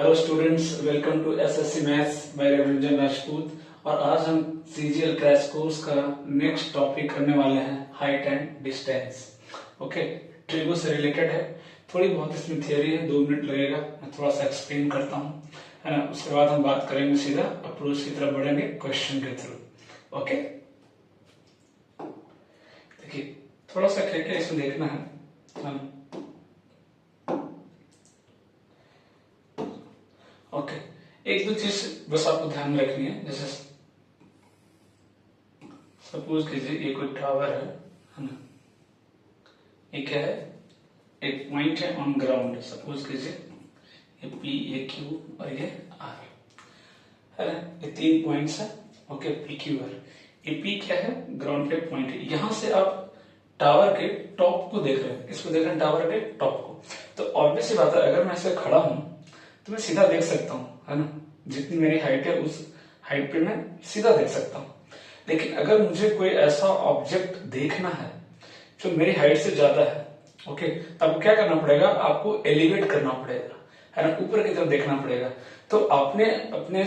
Hello students, welcome to SSC maths by Ravindra Rajput. और आज हम सीजीएल क्रैश कोर्स का नेक्स्ट टॉपिक करने वाले हैं height and distance. Okay, trigo से रिलेटेड है। थोड़ी बहुत इसमें थियरी है, 2 मिनट लगेगा, मैं थोड़ा सा एक्सप्लेन करता हूँ, है ना। उसके बाद हम बात करेंगे, सीधा अप्रोच की तरफ बढ़ेंगे क्वेश्चन के थ्रू। ओके, देखिए थोड़ा सा क्या क्या इसमें देखना है हम। ओके, एक दो चीज बस आपको ध्यान में रखनी है। जैसे सपोज कीजिए ये कोई टावर है ना। ये क्या है? एक पॉइंट है ऑन ग्राउंड। सपोज कीजिए ये पी, ये क्यू और ये आर है ना। ये 3 पॉइंट्स है। Okay, P Q R. ये पी क्या है? ग्राउंड पे पॉइंट है। यहां से आप टावर के टॉप को देख रहे हैं। इसको देख रहे हैं, टावर के टॉप को। तो ऑब्वियस बात है, अगर मैं ऐसे खड़ा हूं तो मैं सीधा देख सकता हूं, है ना। जितनी मेरी हाइट है उस हाइट पे मैं सीधा देख सकता हूं। लेकिन अगर मुझे कोई ऐसा ऑब्जेक्ट देखना है जो मेरी हाइट से ज्यादा है, ओके, तब क्या करना पड़ेगा? आपको एलिवेट करना पड़ेगा, है ना। ऊपर की तरफ देखना पड़ेगा। तो आपने अपने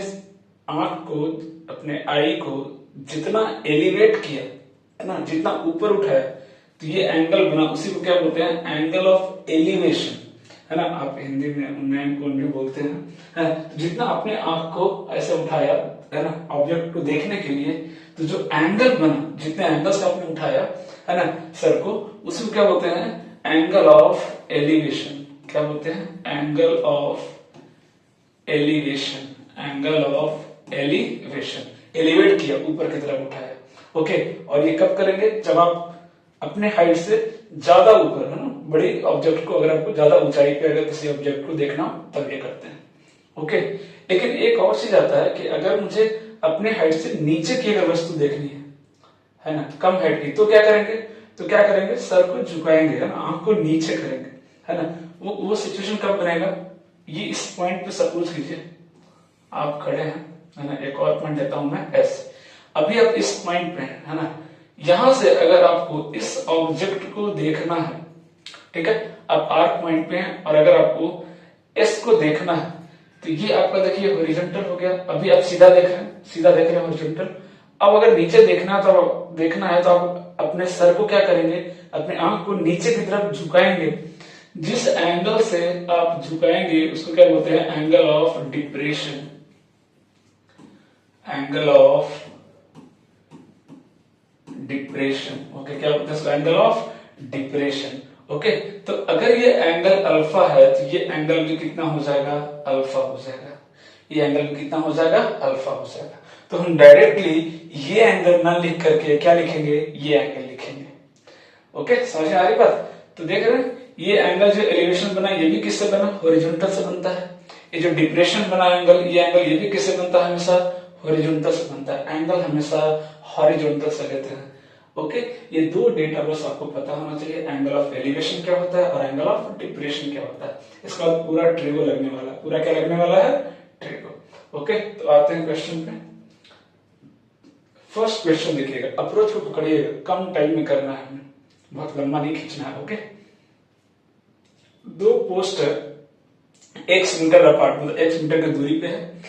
आंख को, अपने आई को जितना एलिवेट किया, है ना, जितना ऊपर उठाया, तो ये एंगल बना। उसी को क्या बोलते हैं? एंगल ऑफ एलिवेशन, है ना। आप हिंदी में उन्नयन को उन्नयन बोलते हैं, है? तो जितना अपने आंख को ऐसे उठाया, है ना, ऑब्जेक्ट को देखने के लिए, तो जो एंगल बना, जितने एंगल से आपने उठाया, है ना, सर को, उसी को क्या बोलते हैं? Angle of elevation. क्या बोलते हैं? Angle of elevation. Angle of elevation, elevate किया, ऊपर की तरफ उठाया। ओके, और ये कब करेंगे? जब आप अपने हाइट से ज्यादा ऊपर, है ना, बड़ी ऑब्जेक्ट को, अगर आपको ज्यादा ऊंचाई पे अगर किसी ऑब्जेक्ट को देखना, तब ये करते हैं। ओके, लेकिन एक और चीज आता है कि अगर मुझे अपने हाइट से नीचे की अगर वस्तु देखनी है ना, कम हाइट की, तो क्या करेंगे? सर को झुकाएंगे, है ना, आंख को नीचे करेंगे, है ना। वो सिचुएशन कब बनेगा? ये इस पॉइंट पे सपोज कीजिए आप खड़े हैं, है ना। एक और पॉइंट देता हूं मैं, एस। अभी आप इस पॉइंट पे है ना। यहां से अगर आपको इस ऑब्जेक्ट को देखना है, ठीक है, आप आर पॉइंट पे हैं, और अगर आपको एस को देखना है, तो ये आपका देखिए हॉरिजॉन्टल हो गया। अभी आप सीधा देख रहे हैं हॉरिजॉन्टल। अब अगर नीचे देखना है तो आप अपने सर को क्या करेंगे? अपने आंख को नीचे की तरफ झुकाएंगे। जिस एंगल से आप झुकाएंगे उसको क्या बोलते हैं? Angle of depression. Angle of depression. Okay, क्या बोलते हैं? Angle of depression. ओके, तो अगर ये एंगल अल्फा है, तो ये एंगल भी कितना हो जाएगा? अल्फा हो जाएगा। ये एंगल भी कितना हो जाएगा? अल्फा हो जाएगा। तो हम डायरेक्टली ये एंगल ना लिख करके क्या लिखेंगे? ये एंगल लिखेंगे। ओके, समझ में आ रही बात? तो देख रहे हैं, ये एंगल जो एलिवेशन बना, ये भी किससे बना? हॉरिजॉन्टल से बनता है। ये जो डिप्रेशन बना एंगल, ये भी किससे बनता है? हमेशा हॉरिजॉन्टल से बनता है। एंगल हमेशा हॉरिजॉन्टल से लेते हैं। ओके, ये 2 डेटा बस आपको पता होना चाहिए। एंगल ऑफ एलिवेशन क्या होता है और एंगल ऑफ डिप्रेशन क्या होता है। इसका पूरा ट्रिगो लगने वाला है। पूरा क्या लगने वाला है? ट्रिगो। ओके, तो आते हैं क्वेश्चन पे। फर्स्ट क्वेश्चन देखिएगा, अप्रोच को पकड़िएगा, कम टाइम में करना है, बहुत लंबा नहीं खींचना है। ओके, 2 पोस्ट है, x मीटर अपार्ट, मतलब x मीटर की दूरी पे है,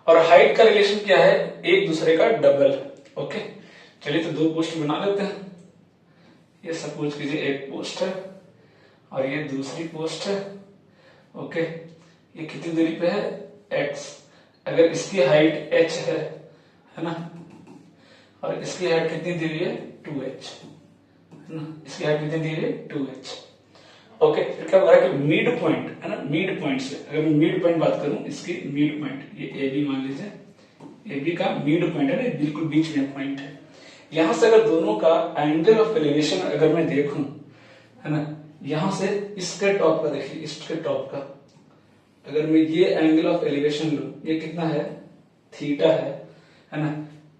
और हाइट का रिलेशन क्या है? एक दूसरे का डबल है। ओके, चलिए तो 2 पोस्ट बना लेते हैं। ये सपोज कीजिए एक पोस्ट है और ये दूसरी पोस्ट है। ओके, ये कितनी दूरी पे है? x। अगर इसकी हाइट h है ना, और इसकी हाइट कितनी दी हुई है? 2h, है ना। इसकी हाइट कितनी दी हुई है? 2h। ओके, फिर क्या हो रहा है कि मिड पॉइंट, है ना, मिड पॉइंट से अगर मैं मिड पॉइंट बात करूं, इसकी मिड पॉइंट, ये ए बी मान लीजिए, ए बी का मिड पॉइंट है ना, बिल्कुल बीच में पॉइंट है। यहां से अगर दोनों का एंगल ऑफ एलिवेशन अगर मैं देखूं, है ना, यहां से इसके टॉप का देखिए, इसके टॉप का अगर मैं ये एंगल ऑफ एलिवेशन लूं, ये कितना है? थीटा है ना।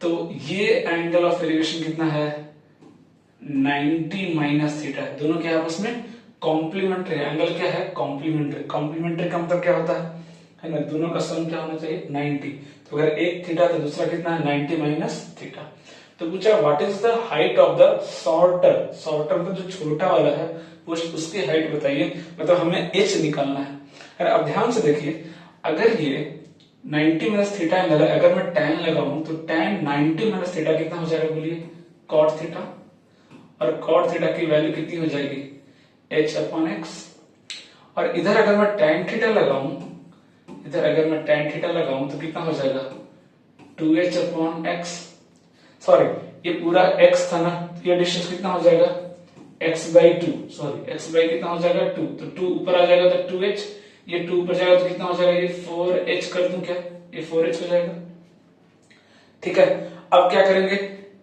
तो ये एंगल ऑफ एलिवेशन कितना है? 90 माइनस थीटा। दोनों के आपस में कॉम्प्लीमेंट्री एंगल क्या है? कॉम्प्लीमेंट्री। कॉम्प्लीमेंट्री का मतलब क्या होता है ना, दोनों का सम क्या होना चाहिए? 90। तो अगर एक थीटा तो दूसरा कितना है? 90 माइनस थीटा। तो पूछा what is the height of the sorter. Sorter मतलब जो छोटा वाला है, उसकी हाइट बताइए, मतलब हमें h निकालना है। अब ध्यान से देखिए, अगर ये 90 माइनस थीटा एंगल है, अगर मैं tan लगाऊं तो tan 90 माइनस थीटा कितना हो जाएगा बोलिए, cot थीटा, और cot थीटा की वैल्यू कितनी हो जाएगी, h अपॉन x। और इधर अगर मैं tan थीटा लगाऊं, इधर अगर मैं tan थीटा लगाऊं तो कितना हो जाएगा, 2h अपॉन x। सॉरी, ये पूरा x था ना, ये डिस्टेंस कितना हो जाएगा, x by 2, sorry x by कितना हो जाएगा 2, तो 2 ऊपर आ जाएगा तो 2h, ये 2 ऊपर जाएगा तो कितना हो जाएगा, ये 4h कर दूं क्या, ये 4h हो जाएगा। ठीक है, अब क्या करेंगे,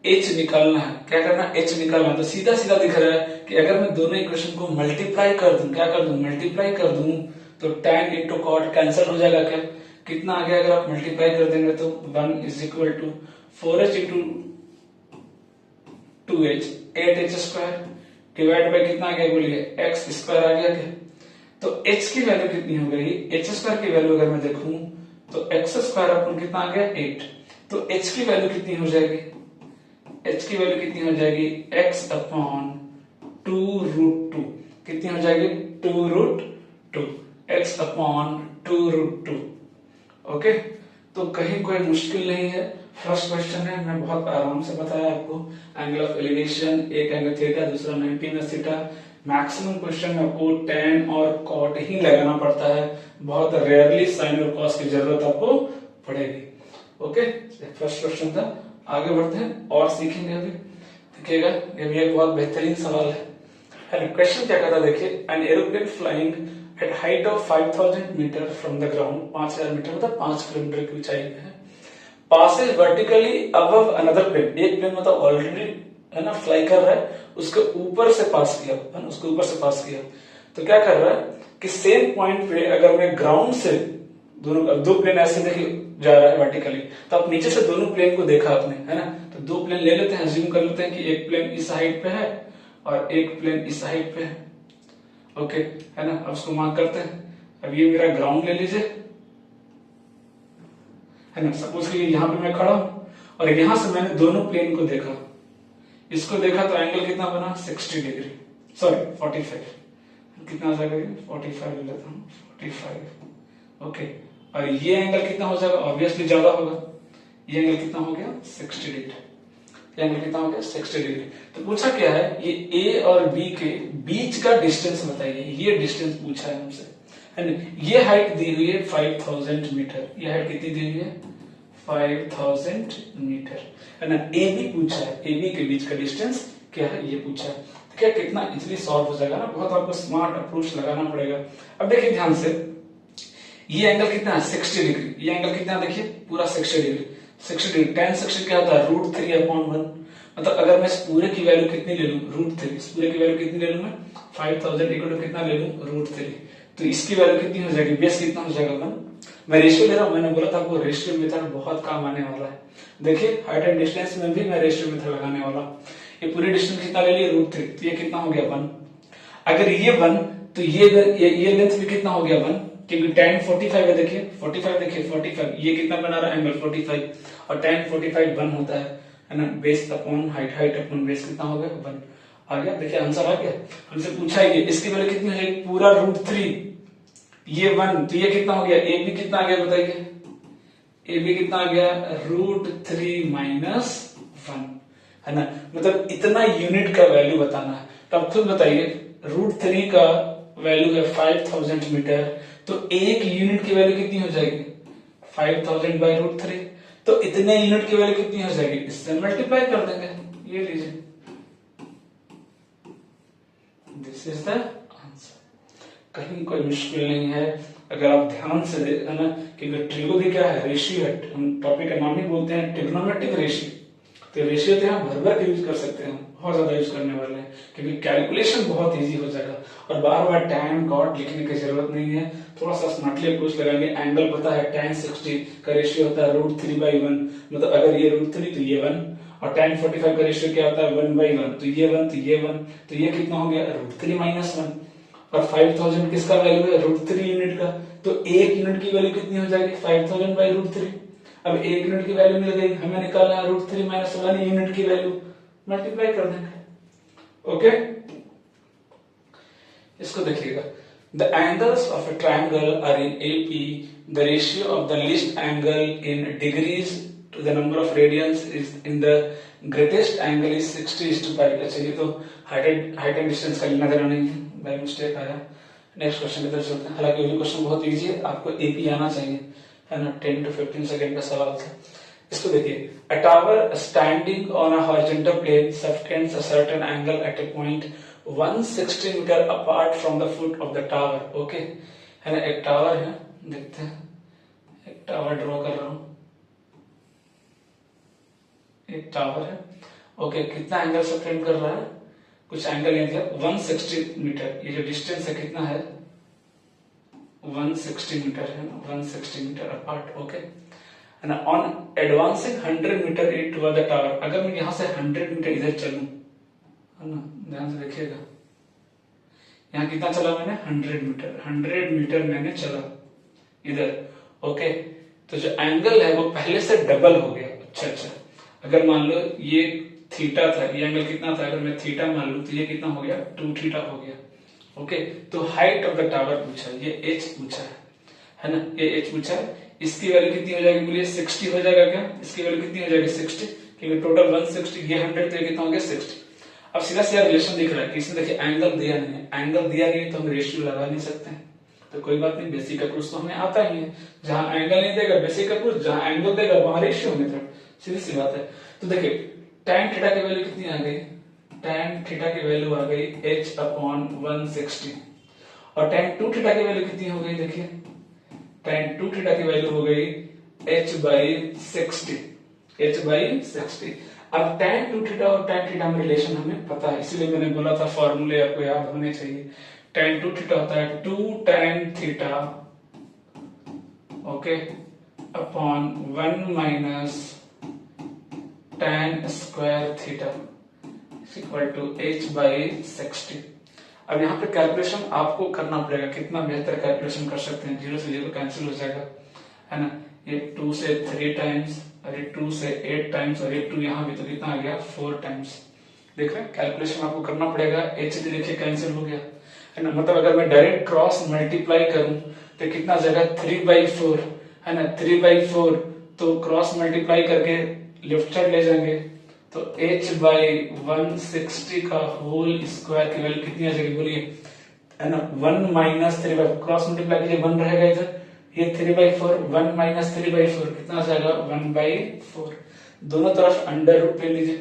h निकालना है, क्या करना है, h निकालना है। तो सीधा सीधा दिख रहा है कि अगर मैं दोनों इक्वेशन को मल्टीप्लाई कर दूं, क्या कर दूं, मल्टीप्लाई कर दूं, तो tan इंटू कॉट कैंसिल हो जाएगा, क्या कितना आ गया, अगर आप मल्टीप्लाई कर देंगे तो 1 is equal to 4h into 2h 8h square divide by कितना आ गया बोलिए, x स्क्वायर आ गया क्या। तो h की वैल्यू कितनी हो गई, h स्क्वायर की वैल्यू अगर मैं देखूं तो x स्क्वायर अपन कितना आ गया 8, तो h की वैल्यू कितनी हो जाएगी, h की वैल्यू कितनी हो जाएगी, x अपॉन 2√2, कितनी हो जाएगी 2√2, x अपॉन 2√2। ओके, तो कहीं कोई मुश्किल नहीं है, फर्स्ट क्वेश्चन है, मैं बहुत आराम से बताया आपको, एंगल ऑफ एलिवेशन, एक एंगल थीटा, दूसरा 90 माइनस थीटा। मैक्सिमम क्वेश्चन में आपको tan और cot ही लगाना पड़ता है, बहुत रेयरली sin और cos की जरूरत आपको पड़ेगी। ओके, फर्स्ट क्वेश्चन था, आगे बढ़ते हैं और सीखेंगे अभी। देखिएगा, ये भी एक बहुत बेहतरीन सवाल है। क्वेश्चन क्या कहता है देखिए, an aeroplane flying at height of 5000 metre from the ground, 5000 metre मतलब 5 किलोमीटर की ऊंचाई पे है, passes vertically above another plane, एक प्लेन मतलब ऑलरेडी है ना फ्लाई कर रहा है, उसके ऊपर से पास किया, है ना, उसके ऊपर से पास किया, तो क्या कर रहा है कि सेम पॉइंट पे अगर मैं ग्राउंड से दोनों, दो प्लेन ऐसे देखिए जा रहा है वर्टिकली, तो आप नीचे से दोनों प्लेन को देखा आपने, है ना, तो दो प्लेन ले लेते हैं, अज्यूम कर लेते हैं कि एक प्लेन इस हाइट पे है और एक प्लेन इस हाइट पे है। ओके, है ना, अब उसको मार्क करते हैं। अब ये मेरा ग्राउंड ले लीजिए, है ना, सपोज कि यहाँ पे मैं खड़ा हूं और यहां से मैंने दोनों प्लेन को देखा, इसको देखा तो एंगल कितना बना 60 डिग्री, सॉरी 45, कितना आ जाएगा 45 ले लेता हूँ, 45। ओके, और ये एंगल कितना हो जाएगा, ऑब्वियसली ज्यादा होगा, ये एंगल कितना हो गया 60 डिग्री, ये एंगल कितना हो गया 60 डिग्री। तो पूछा क्या है, ये ए और बी के बीच का डिस्टेंस बताइए, ये डिस्टेंस पूछा है हमसे, है ना। ये हाइट दी हुई है 5000 मीटर, ये हाइट कितनी दी हुई है 5000 मीटर, है ना। ए बी पूछा है, ए बी के बीच का डिस्टेंस क्या है ये पूछा है, तो क्या कितना इजीली सॉल्व हो जाएगा ना, बहुत आपको स्मार्ट अप्रोच लगाना पड़ेगा। अब देखिए ध्यान से, ये एंगल कितना है 60 डिग्री, ये एंगल कितना देखिए पूरा 60 डिग्री, 60 डिग्री, tan 60 क्या होता है √3/1, मतलब अगर मैं इस पूरे की वैल्यू कितनी ले लूं √3, इस पूरे की वैल्यू कितनी ले लूं मैं 5000 इक्वल टू कितना ले लूं √3, तो इसकी वैल्यू कितनी हो जाएगी, बेस कितना हो जाएगा 1। मैं रेशियो ले रहा हूं, मैंने बोला था आपको रेशियो मेथड बहुत काम आने वाला है। देखिए हाइट एंड डिस्टेंस में भी मैं रेशियो मेथड लगाने वाला हूं। ये पूरी डिस्टेंस कितना ले लिया √3, तो ये कितना हो गया 1। अगर ये 1 तो ये लेंथ भी कितना हो गया 1, क्योंकि tan 45 है, देखिए 45, देखिए 45, ये कितना बना रहा है एंगल 45, और tan 45 1 होता है ना, base upon height, height upon base कितना हो गया 1 आ गया। देखिए आंसर आ गया, हमसे पूछा है ये, इसकी वैल्यू कितनी हो जाएगी पूरा √3, ये 1, तो ये कितना हो गया, ए बी कितना आ गया बताइए, ए बी कितना आ गया √3 माइनस 1, है ना, मतलब इतना यूनिट का वैल्यू बताना है। तो अब खुद बताइए, √3 का वैल्यू है 5000 मीटर, तो एक यूनिट की वैल्यू कितनी हो जाएगी 5000 बाई √3, तो इतने यूनिट की वैल्यू कितनी हो जाएगी, इससे मल्टीप्लाई कर देंगे, ये लीजिए, दिस इज द आंसर। कहीं कोई मुश्किल नहीं है, अगर आप ध्यान से देखना ना, क्योंकि ट्रिगो भी क्या है रेशियो है, हम टॉपिक का नाम ही बोलते हैं ट्रिग्नोमेट्रिक रेशियो, तो रेशियो तो यहाँ भर भर यूज कर सकते हैं, बहुत ज्यादा यूज करने वाले हैं, क्योंकि कैलकुलेशन बहुत इजी हो जाएगा, और बार बार tan cot लिखने की जरूरत नहीं है, थोड़ा सा स्मार्टली अप्रोच लगाएंगे। एंगल पता है tan 60 का रेशियो होता है √3/1, मतलब अगर ये √3 तो ये 1, और tan 45 का रेशियो क्या होता है 1/1, तो ये 1, तो ये 1, तो ये कितना हो गया √3 माइनस 1, और 5000 किसका वैल्यू है √3 यूनिट का, तो एक यूनिट की वैल्यू कितनी हो जाएगी 5000 बाई √3। अब एक यूनिट की वैल्यू मिल गई, हमें निकालना है √3 माइनस 1 यूनिट की वैल्यू, मल्टीप्लाई कर देंगे। ओके, इसको देखिएगा, the angles of a triangle are in AP the ratio of the least angle in degrees to the number of radians is in the greatest angle is 60:π। अच्छा ये तो height and distance का लेना देना नहीं है, बाय मिस्टेक आया। Next question की तरफ चलते हैं। हालांकि ये क्वेश्चन बहुत इजी है, आपको एपी आना चाहिए, है ना। 10 to 15 सेकंड का सवाल था। इसको देखिए, a tower standing on a horizontal plane subtends a certain angle at a point 160 metre apart from the foot of the tower. Okay, है ना। एक टावर है, देखते हैं, एक टावर ड्रॉ कर रहा हूं। एक टावर है, ओके। कितना एंगल सबटेंड कर रहा है, कुछ एंगल ले दिया 160 मीटर। ये जो डिस्टेंस है कितना है, 160 मीटर है ना, 160 मीटर अपार्ट। ओके, है ना। On advancing 100 metre toward the tower, अगर मैं यहां से 100 मीटर इधर चलूं, है ना, ध्यान से देखिएगा, यहाँ कितना चला मैंने, 100 मीटर। 100 मीटर मैंने चला इधर। ओके, तो जो एंगल है वो पहले से डबल हो गया। अच्छा, अगर मान लो ये थीटा था, ये एंगल कितना था, अगर मैं थीटा मान लूं तो ये कितना हो गया, 2 थीटा हो गया। ओके, तो हाइट ऑफ द टावर पूछा, ये h पूछा है ना, ये h पूछा है। इसकी वैल्यू कितनी हो जाएगी बोलिए, 60 हो जाएगा क्या, इसकी वैल्यू कितनी हो जाएगी, 60, क्योंकि टोटल 160, ये 100, तो ये कितना हो गया, 60। अब सीधा सीधा रिलेशन दिख रहा है कि इसमें देखिए एंगल दिया नहीं है, एंगल दिया नहीं है तो हम रेशियो लगा नहीं सकते हैं, तो कोई बात नहीं, बेसिक अप्रोच तो हमें आता ही है। जहां एंगल नहीं देगा बेसिक अप्रोच, जहां एंगल देगा वहां रेशियो मेथड, सीधी सी बात है। तो देखिए tan थीटा की वैल्यू कितनी आ गई, tan थीटा की वैल्यू आ गई h/160, और tan 2 थीटा की वैल्यू कितनी हो गई, देखिए tan 2 थीटा की वैल्यू हो गई h/60, h/60। अब tan 2 थीटा और tan थीटा में रिलेशन हमें पता है, इसीलिए मैंने बोला था फॉर्मूले आपको याद होने चाहिए। tan 2 थीटा होता है 2 tan theta, okay, upon 1 minus tan square theta equal to h/60। अब यहाँ पे कैलकुलेशन आपको करना पड़ेगा, कितना बेहतर कैलकुलेशन कर सकते हैं, 0 से 0 कैंसिल हो जाएगा, है ना। ये 2 से 3 टाइम्स, और ये 2 से 8 टाइम्स, और ये 2 यहाँ भी, तो कितना आ गया, 4 टाइम्स। देख रहे हैं, कैलकुलेशन आपको करना पड़ेगा। h देखिए कैंसिल हो गया, है ना। मतलब अगर मैं डायरेक्ट क्रॉस मल्टीप्लाई करूं तो कितना जगह 3/4, है ना, 3/4, तो क्रॉस मल्टीप्लाई करके लेफ्ट साइड ले जाएंगे, तो h/160 का होल स्क्वायर की वैल्यू कितनी आ जाएगी बोलिए, है ना, 1 माइनस 3/4, क्रॉस मल्टीप्लाई कीजिए 1 रहेगा इधर, ये 3/4, 1 माइनस 3/4 कितना आ जाएगा, 1/4। दोनों तरफ अंडर रूट ले लीजिए,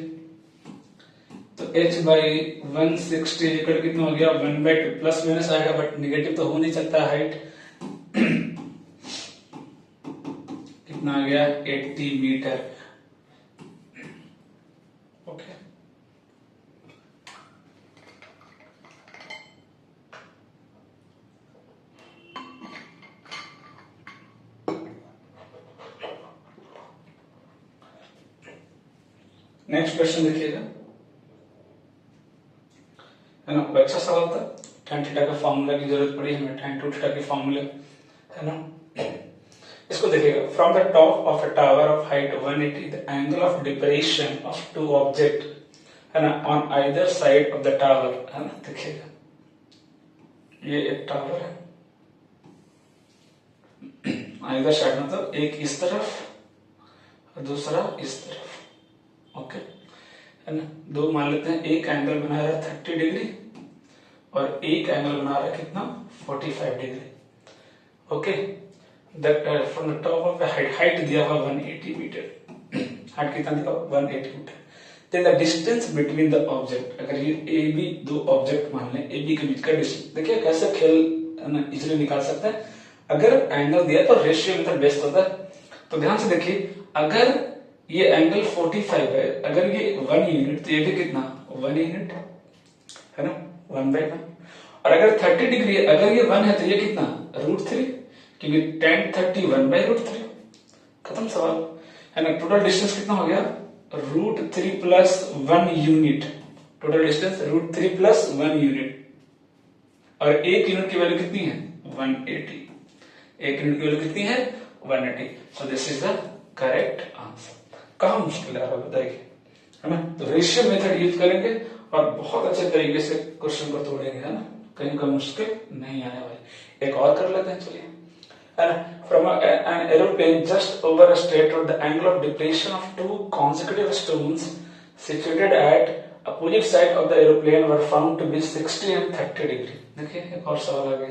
तो h/160 कितना हो गया, 1/2, प्लस माइनस आएगा बट निगेटिव तो हो नहीं सकता, हाइट कितना आ गया, 80 मीटर। ओके, नेक्स्ट क्वेश्चन देखिएगा, है ना। अच्छा सवाल था, tan थीटा का फॉर्मूला की जरूरत पड़ी हमें, tan 2 थीटा के फॉर्मूले, है ना। इसको देखिएगा, from the top of a tower of height 180 the angle of depression of 2 object, है ना, on either side of the tower, है ना। देखिएगा ये एक टावर है, आइदर साइड मतलब एक इस तरफ और दूसरा इस तरफ, ओके, है ना। दो मान लेते हैं, एक एंगल बना रहा है 30 डिग्री और एक एंगल बना रहा है कितना, 45 degree. Okay, from the top of the height दिया हुआ 180 मीटर, हाइट कितना दिया हुआ 180 metre. Then the distance between the object, अगर ये ए बी दो ऑब्जेक्ट मान लें, ए बी के बीच का डिस्टेंस, देखिए कैसे खेल इजिली निकाल सकते हैं। अगर एंगल दिया तो रेशियो मेथड बेस्ट होता है, तो ध्यान से देखिए, अगर ये एंगल 45 है, अगर ये 1 यूनिट तो ये भी कितना, 1 यूनिट, है ना, 1/1। और अगर 30 डिग्री है, अगर ये 1 है तो ये कितना, √3, क्योंकि tan 30 1/√3, खत्म सवाल, है ना। टोटल डिस्टेंस कितना हो गया, √3 + 1 यूनिट, टोटल डिस्टेंस √3 + 1 यूनिट, और एक यूनिट की वैल्यू कितनी है, 180, एक यूनिट की वैल्यू कितनी है, 180। So this is the correct answer. कहाँ मुश्किल है बताइए, है ना। तो रेशियो मेथड यूज करेंगे और बहुत अच्छे तरीके से क्वेश्चन को तोड़ेंगे, है ना, कहीं कोई मुश्किल नहीं आने वाली। एक और कर लेते हैं, चलिए, From an aeroplane just over a straight road, the angle of depression of two consecutive stones situated at opposite side of the aeroplane were found to be 60 and 30 degree. देखिए एक और सवाल आ गया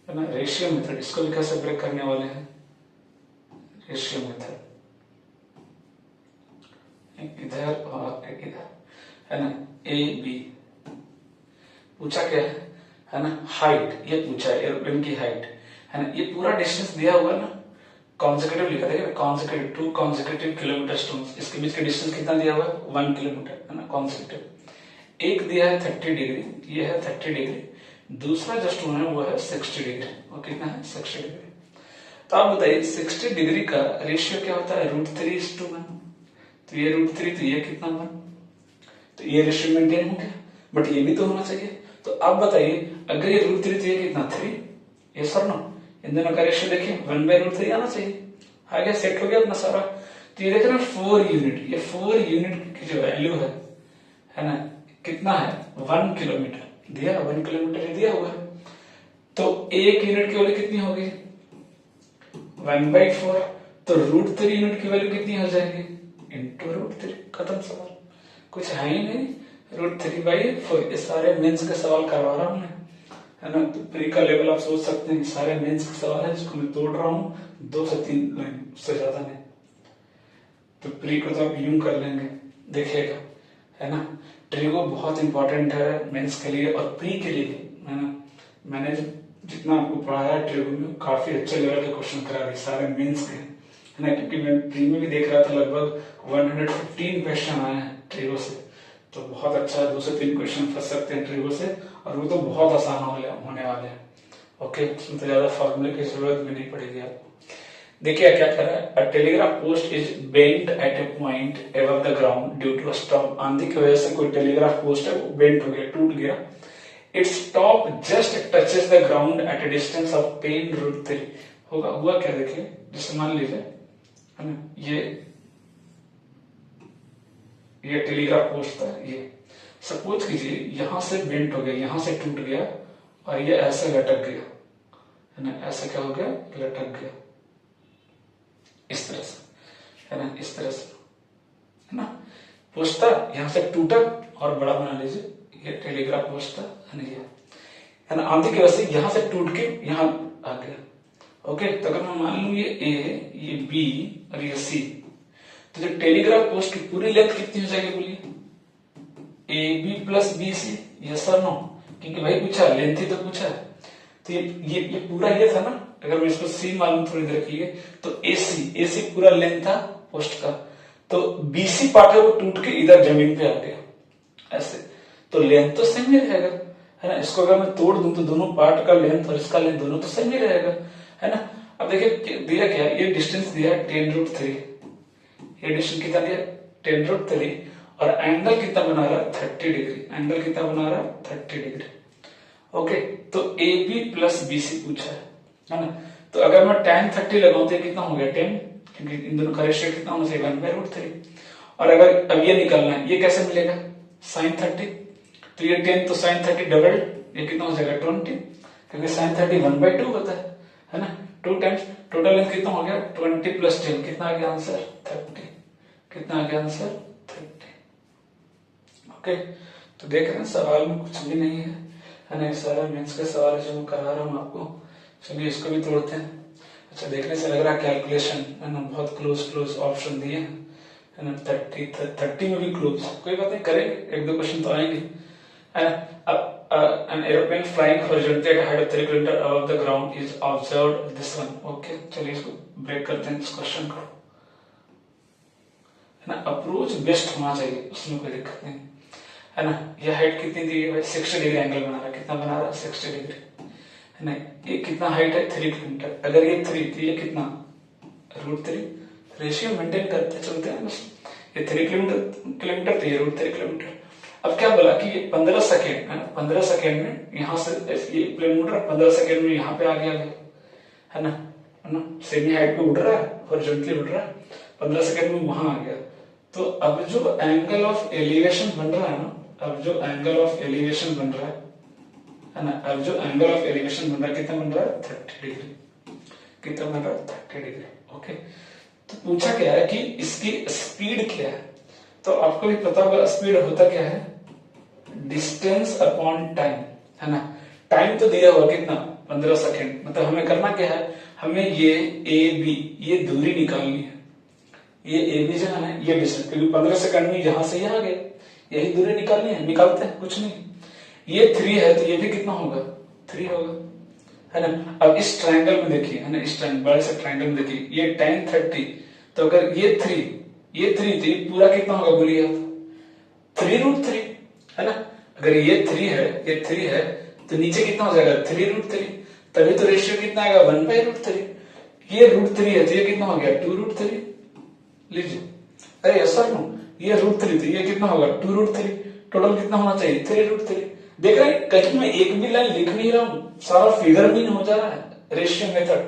है ना, रेशियो मेथड, इसको भी कैसे ब्रेक करने वाले हैं, रेशियो मेथड, इधर और एक इधर, है ना, ए बी पूछा क्या है ना, हाइट, ये पूछा है एरोप्लेन की हाइट, है ना, ये पूरा डिस्टेंस दिया हुआ ना, कॉन्सेक्यूटिव लिखा था, कॉन्सेक्यूटिव 2 कॉन्सेक्यूटिव किलोमीटर स्टोन्स, इसके बीच का डिस्टेंस कितना दिया हुआ है 1 किलोमीटर, है ना, कॉन्सेक्यूटिव। एक दिया है 30 डिग्री, ये है 30 डिग्री, दूसरा जो स्टोन है वो है 60 डिग्री, वो कितना है 60 डिग्री। तो आप बताइए 60 डिग्री का रेशियो क्या होता है, √3:1, तो ये √3, तो ये कितना 1, तो ये रेशियो मेंटेन हो गया, बट ये भी तो होना चाहिए। तो आप बताइए अगर ये √3 तो ये कितना 3, ये सर नो, इन दोनों का रेशियो देखिए 1/√3 आना चाहिए, आ गया, सेट हो गया अपना सारा। तो ये देख रहे हैं 4 यूनिट, ये 4 यूनिट की जो वैल्यू है ना, कितना है 1 किलोमीटर दिया, 1 किलोमीटर दिया हुआ है, तो 1 यूनिट की वैल्यू कितनी होगी 1/4, तो √3 यूनिट की वैल्यू कितनी हो जाएगी इंटू √3, खत्म सवाल, कुछ है ही नहीं, √3/4। ये सारे मेंस के सवाल करवा रहा हूं मैं, है ना, तो प्री का लेवल आप सोच सकते हैं, सारे मेंस के सवाल है जिसको मैं तोड़ रहा हूं 2 से 3 लाइन, उससे ज्यादा नहीं। तो प्री को तो आप यूं कर लेंगे, देखिएगा, है ना, ट्रिगो बहुत इंपॉर्टेंट है मेंस के लिए और प्री के लिए, है ना। मैंने जितना आपको पढ़ाया है ट्रिगो में, काफी अच्छे लेवल के क्वेश्चन करा दिए सारे मेंस के, है ना, क्योंकि मैं प्री में भी देख रहा था लगभग 115 क्वेश्चन आए हैं ट्रिगो से, तो बहुत अच्छा है, 2 से 3 क्वेश्चन फंस सकते हैं ट्रिगो से, और वो तो बहुत आसान होने वाले हैं। ओके, उसमें तो ज्यादा फॉर्मूले की जरूरत भी नहीं पड़ेगी आपको। देखिए क्या कर रहा है, a telegraph post is bent at a point above the ground due to a storm, आंधी की वजह से कोई टेलीग्राफ पोस्ट है वो बेंट हो गया, टूट गया, it's top just touches the ground at a distance of ten √3, होगा, हुआ क्या देखिए, जैसे मान लीजिए, है ना, ये टेलीग्राफ पोस्ट था, ये सपोज कीजिए यहां से बेंट हो गया, यहां से टूट गया और ये ऐसे लटक गया, है ना, ऐसे क्या हो गया, लटक गया इस तरह से, है ना, इस तरह से, है ना, पोस्ट था, यहां से टूटा और बड़ा बना लीजिए, ये टेलीग्राफ पोस्ट था, है ना, ये, है ना, आंधी की वजह से यहां से टूट के यहां आ गया। ओके, तो अगर मैं मान लू ये ए, ये बी और ये सी, तो जो टेलीग्राफ पोस्ट की पूरी लेंथ कितनी हो जाएगी बोलिए, AB + BC, यस और नो, क्योंकि भाई पूछा लेंथ ही तो पूछा, तो ये पूरा ये था ना, अगर मैं इसको सी मालूम थोड़ी देर रखिए, तो AC पूरा लेंथ था पोस्ट का, तो BC पार्ट है वो टूट के इधर जमीन पे आ गया ऐसे, तो लेंथ तो सेम ही रहेगा, है ना। इसको अगर मैं तोड़ दूं तो दोनों पार्ट का लेंथ और इसका लेंथ दोनों तो सेम ही रहेगा, है ना। अब देखिए दिया क्या, ये डिस्टेंस दिया 10√3, ये डिस्टेंस कितना दिया 10√3, और एंगल कितना बना रहा है 30 डिग्री, एंगल कितना बना रहा है 30 डिग्री। ओके, तो AB + BC पूछा है ना, तो अगर मैं tan 30 लगाऊं तो कितना हो गया 10, क्योंकि इन दोनों का रेशियो कितना होना चाहिए 1/√3, और अगर अब ये निकलना है, ये कैसे मिलेगा sin 30, तो ये 10 तो sin 30 डबल, ये कितना हो जाएगा 20, क्योंकि sin 30 1/2 होता है ना, 2 टाइम्स, टोटल लेंथ कितना हो गया 20 + 10, कितना आ गया आंसर 30, कितना आ गया आंसर 30। ओके, तो देख रहे हैं सवाल में कुछ भी नहीं है ना, सारा मेंस के सवाल जो मैं करा रहा हूँ आपको। चलिए इसको भी तोड़ते हैं। अच्छा, देखने से लग रहा है कैलकुलेशन, है ना, बहुत क्लोज ऑप्शन दिए हैं, है ना, 30 में भी क्लोज, कोई बात नहीं, करेंगे, 1-2 क्वेश्चन तो आएंगे। An aeroplane flying horizontally at a height of 3 km above the ground is observed this one. Okay, चलिए इसको ब्रेक करते हैं इस क्वेश्चन को, है ना। अप्रोच बेस्ट होना चाहिए, उसमें कोई दिक्कत नहीं, है ना। ये हाइट कितनी दी है भाई 60 डिग्री एंगल बना रहा है, कितना बना रहा है 60 डिग्री, है ना। ये कितना हाइट है 3 किलोमीटर, अगर ये 3 तो ये कितना √3, रेशियो मेंटेन करते चलते हैं बस, ये 3 किलोमीटर तो ये √3 किलोमीटर। अब क्या बोला कि ये 15 सेकेंड, है ना, 15 सेकेंड में यहाँ से ये प्लेन उड़ रहा है, 15 सेकेंड में यहाँ पे आ गया है ना, सेमी हाइट पे उड़ रहा है, हॉरिजॉन्टली उड़ रहा है, 15 सेकेंड में वहां आ गया। तो अब जो एंगल ऑफ एलिवेशन बन रहा है ना, अब जो एंगल ऑफ एलिवेशन बन रहा है ना। अब जो एंगल ऑफ एलिवेशन बन रहा है कितना बन रहा है 30 डिग्री, कितना बन रहा है 30 डिग्री। ओके, तो पूछा क्या है कि इसकी स्पीड क्या है, तो आपको भी पता होगा स्पीड होता क्या है, डिस्टेंस अपॉन टाइम, है ना। टाइम तो दिया हुआ कितना 15 सेकेंड, मतलब हमें करना क्या है, हमें ये ए बी ये दूरी निकालनी है, ये ए बी जो है ना ये डिस्टेंस, क्योंकि 15 सेकंड में यहां से यहां गए, यही दूरी निकालनी है, निकालते हैं कुछ नहीं। ये 3 है तो ये भी कितना होगा 3 होगा, है ना। अब इस ट्रायंगल में देखिए, है ना, इस बड़े से ट्रायंगल में देखिए, ये tan 30, तो अगर ये 3 तो ये पूरा कितना होगा बोलिए आप 3√3, है ना। अगर ये 3 है तो नीचे कितना हो जाएगा 3√3, तभी तो रेशियो कितना आएगा 1/√3। ये √3 है तो ये कितना हो गया 2√3, लीजिए। अरे सर नो, ये √3 तो ये कितना होगा 2√3, टोटल कितना होना चाहिए 3√3। देख रहे हैं कहीं मैं एक भी लाइन लिख नहीं रहा हूं, सारा फिगर मीन हो जा रहा है, रेशियो मेथड,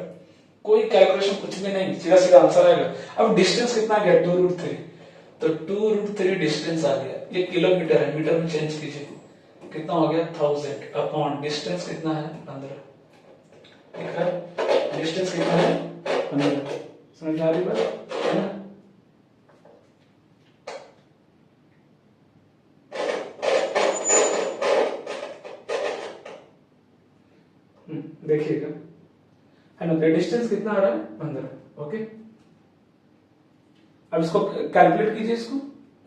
कोई कैलकुलेशन कुछ भी नहीं, सीधा सीधा आंसर आएगा। अब डिस्टेंस कितना आ गया 2√3, तो 2√3 डिस्टेंस आ गया, ये किलोमीटर है, मीटर में चेंज कीजिए, कितना हो गया 1000 अपॉन डिस्टेंस कितना है 15, ठीक है, डिस्टेंस कितना है 15, समझ आ रही बात, है ना। देखिएगा, है ना, डिस्टेंस कितना आ रहा है 15। ओके, अब इसको कैलकुलेट कीजिए इसको,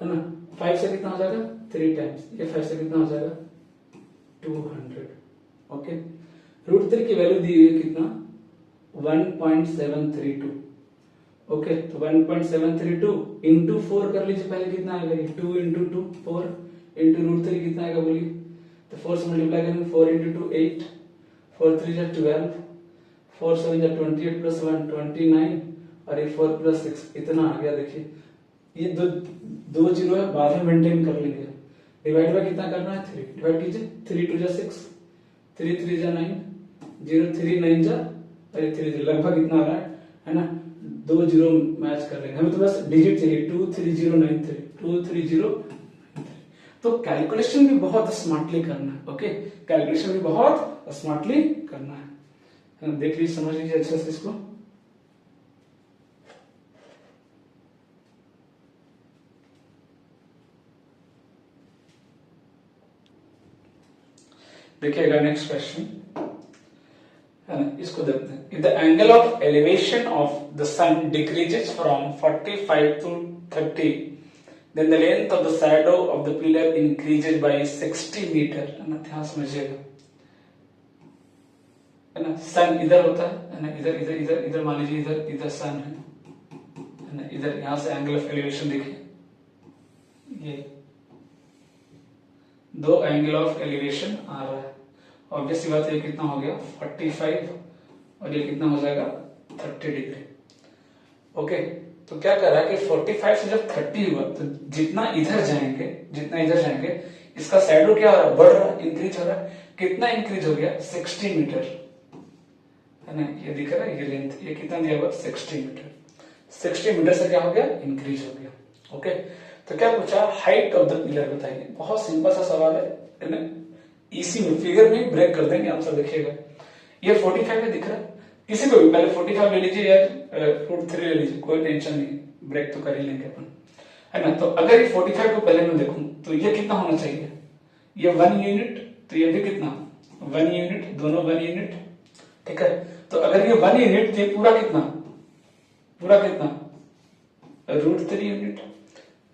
है ना, 5 से कितना हो जाएगा 3 टाइम्स, ये 5 से कितना हो जाएगा 200। ओके, √3 की वैल्यू दी हुई है कितना 1.732। ओके, तो 1.732 इंटू 4 कर लीजिए, पहले कितना आएगा ये 2 इंटू 2 4 इंटू √3 कितना आएगा बोलिए, तो 4 से मल्टीप्लाई करेंगे, 4 इंटू 2 8, 4 3 जा 12, 4 7 जा 28 प्लस 1 29, और ये 4 प्लस 6 इतना आ गया। देखिए ये दो जीरो है, बाद में मेंटेन कर लेंगे। डिवाइड बाय कितना करना है 3, डिवाइड कीजिए, 3 2 जा 6, 3 3 जा 9, 0 3 9 जा, अरे 3 लगभग इतना आ रहा है ना, 2 जीरो मैच कर लेंगे, हमें तो बस डिजिट चाहिए 23093, 23093। तो कैलकुलेशन भी बहुत स्मार्टली करना है। ओके, कैलकुलेशन भी बहुत स्मार्टली करना है, देख लीजिए, समझ लीजिए अच्छे से इसको। देखिएगा नेक्स्ट क्वेश्चन, है ना, इसको देखते हैं। If the angle of elevation of the sun decreases from 45 to 30, then the length of the shadow of the pillar increases by 60 metre, है ना, ध्यान समझिएगा, है ना। सन इधर होता है ना, इधर इधर इधर इधर मान लीजिए, इधर इधर सन है ना, इधर यहां से एंगल ऑफ एलिवेशन देखिए, ये दो एंगल ऑफ एलिवेशन आ रहा है, ऑब्वियस बात है, कितना हो गया 45 और ये कितना हो जाएगा 30 डिग्री। ओके, तो क्या कर रहा है कि 45 से जब 30 हुआ तो जितना इधर जाएंगे इसका शैडो क्या बढ़ रहा है, इंक्रीज हो रहा है, कितना इंक्रीज हो गया 60 मीटर, है ना, ये दिख रहा है, ये लेंथ, ये कितना दिया हुआ 60 मीटर, 60 मीटर से क्या हो गया इंक्रीज हो गया। ओके, तो क्या पूछा हाइट ऑफ द पिलर बताइए, बहुत सिंपल सा सवाल है ना, इसी में फिगर में ब्रेक कर देंगे आंसर। देखिएगा ये 45 में दिख रहा है, किसी को भी पहले 45 ले लीजिए या √3 ले लीजिए, कोई टेंशन नहीं, ब्रेक तो कर ही लेंगे अपन, है ना। तो अगर ये 45 को पहले मैं देखूं तो ये कितना होना चाहिए, ये 1 यूनिट, तो ये भी कितना 1 यूनिट, दोनों 1 यूनिट, ठीक है। तो अगर ये 1 यूनिट, तो ये पूरा कितना √3 यूनिट,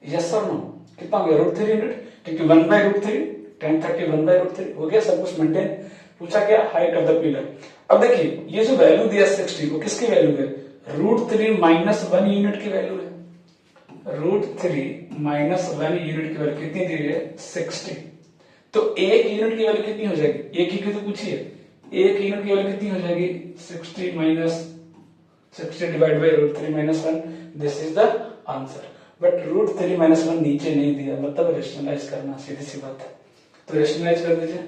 यस और नो, कितना हो गया √3 यूनिट, क्योंकि 1/√3 tan 30 1/√3 हो गया, सब कुछ मेंटेन। पूछा क्या हाइट ऑफ द पिलर। अब देखिए ये जो वैल्यू दिया 60, वो किसकी वैल्यू है √3 माइनस 1 यूनिट की वैल्यू है, √3 माइनस 1 यूनिट की वैल्यू कितनी दी है 60। तो 1 यूनिट की वैल्यू कितनी हो जाएगी, एक ही की तो पूछिए, 1 यूनिट की वैल्यू कितनी हो जाएगी 60 minus 60 divide by √3 minus 1, this is the answer. But √3 minus 1 नीचे नहीं दिया, मतलब रेशनलाइज करना, सीधी सी बात है। तो रेशनलाइज कर दीजिए,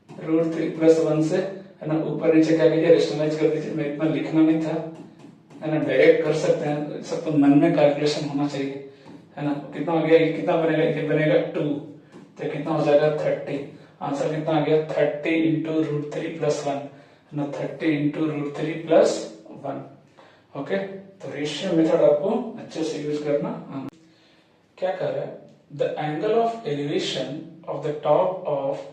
√3 प्लस 1 से, है ना, ऊपर नीचे क्या कीजिए रेशनलाइज कर दीजिए। मैं इतना लिखना नहीं था, है ना, डायरेक्ट कर सकते हैं, सब तो मन में कैलकुलेशन होना चाहिए, है ना। कितना हो गया, ये कितना बनेगा, ये बनेगा 2, तो कितना हो जाएगा 30, आंसर कितना आ गया 30 into root three plus one, ना 30 into root three plus one. Okay, तो रेशियो मेथड आपको अच्छे से यूज करना। क्या कर रहा है, the angle of elevation of the top of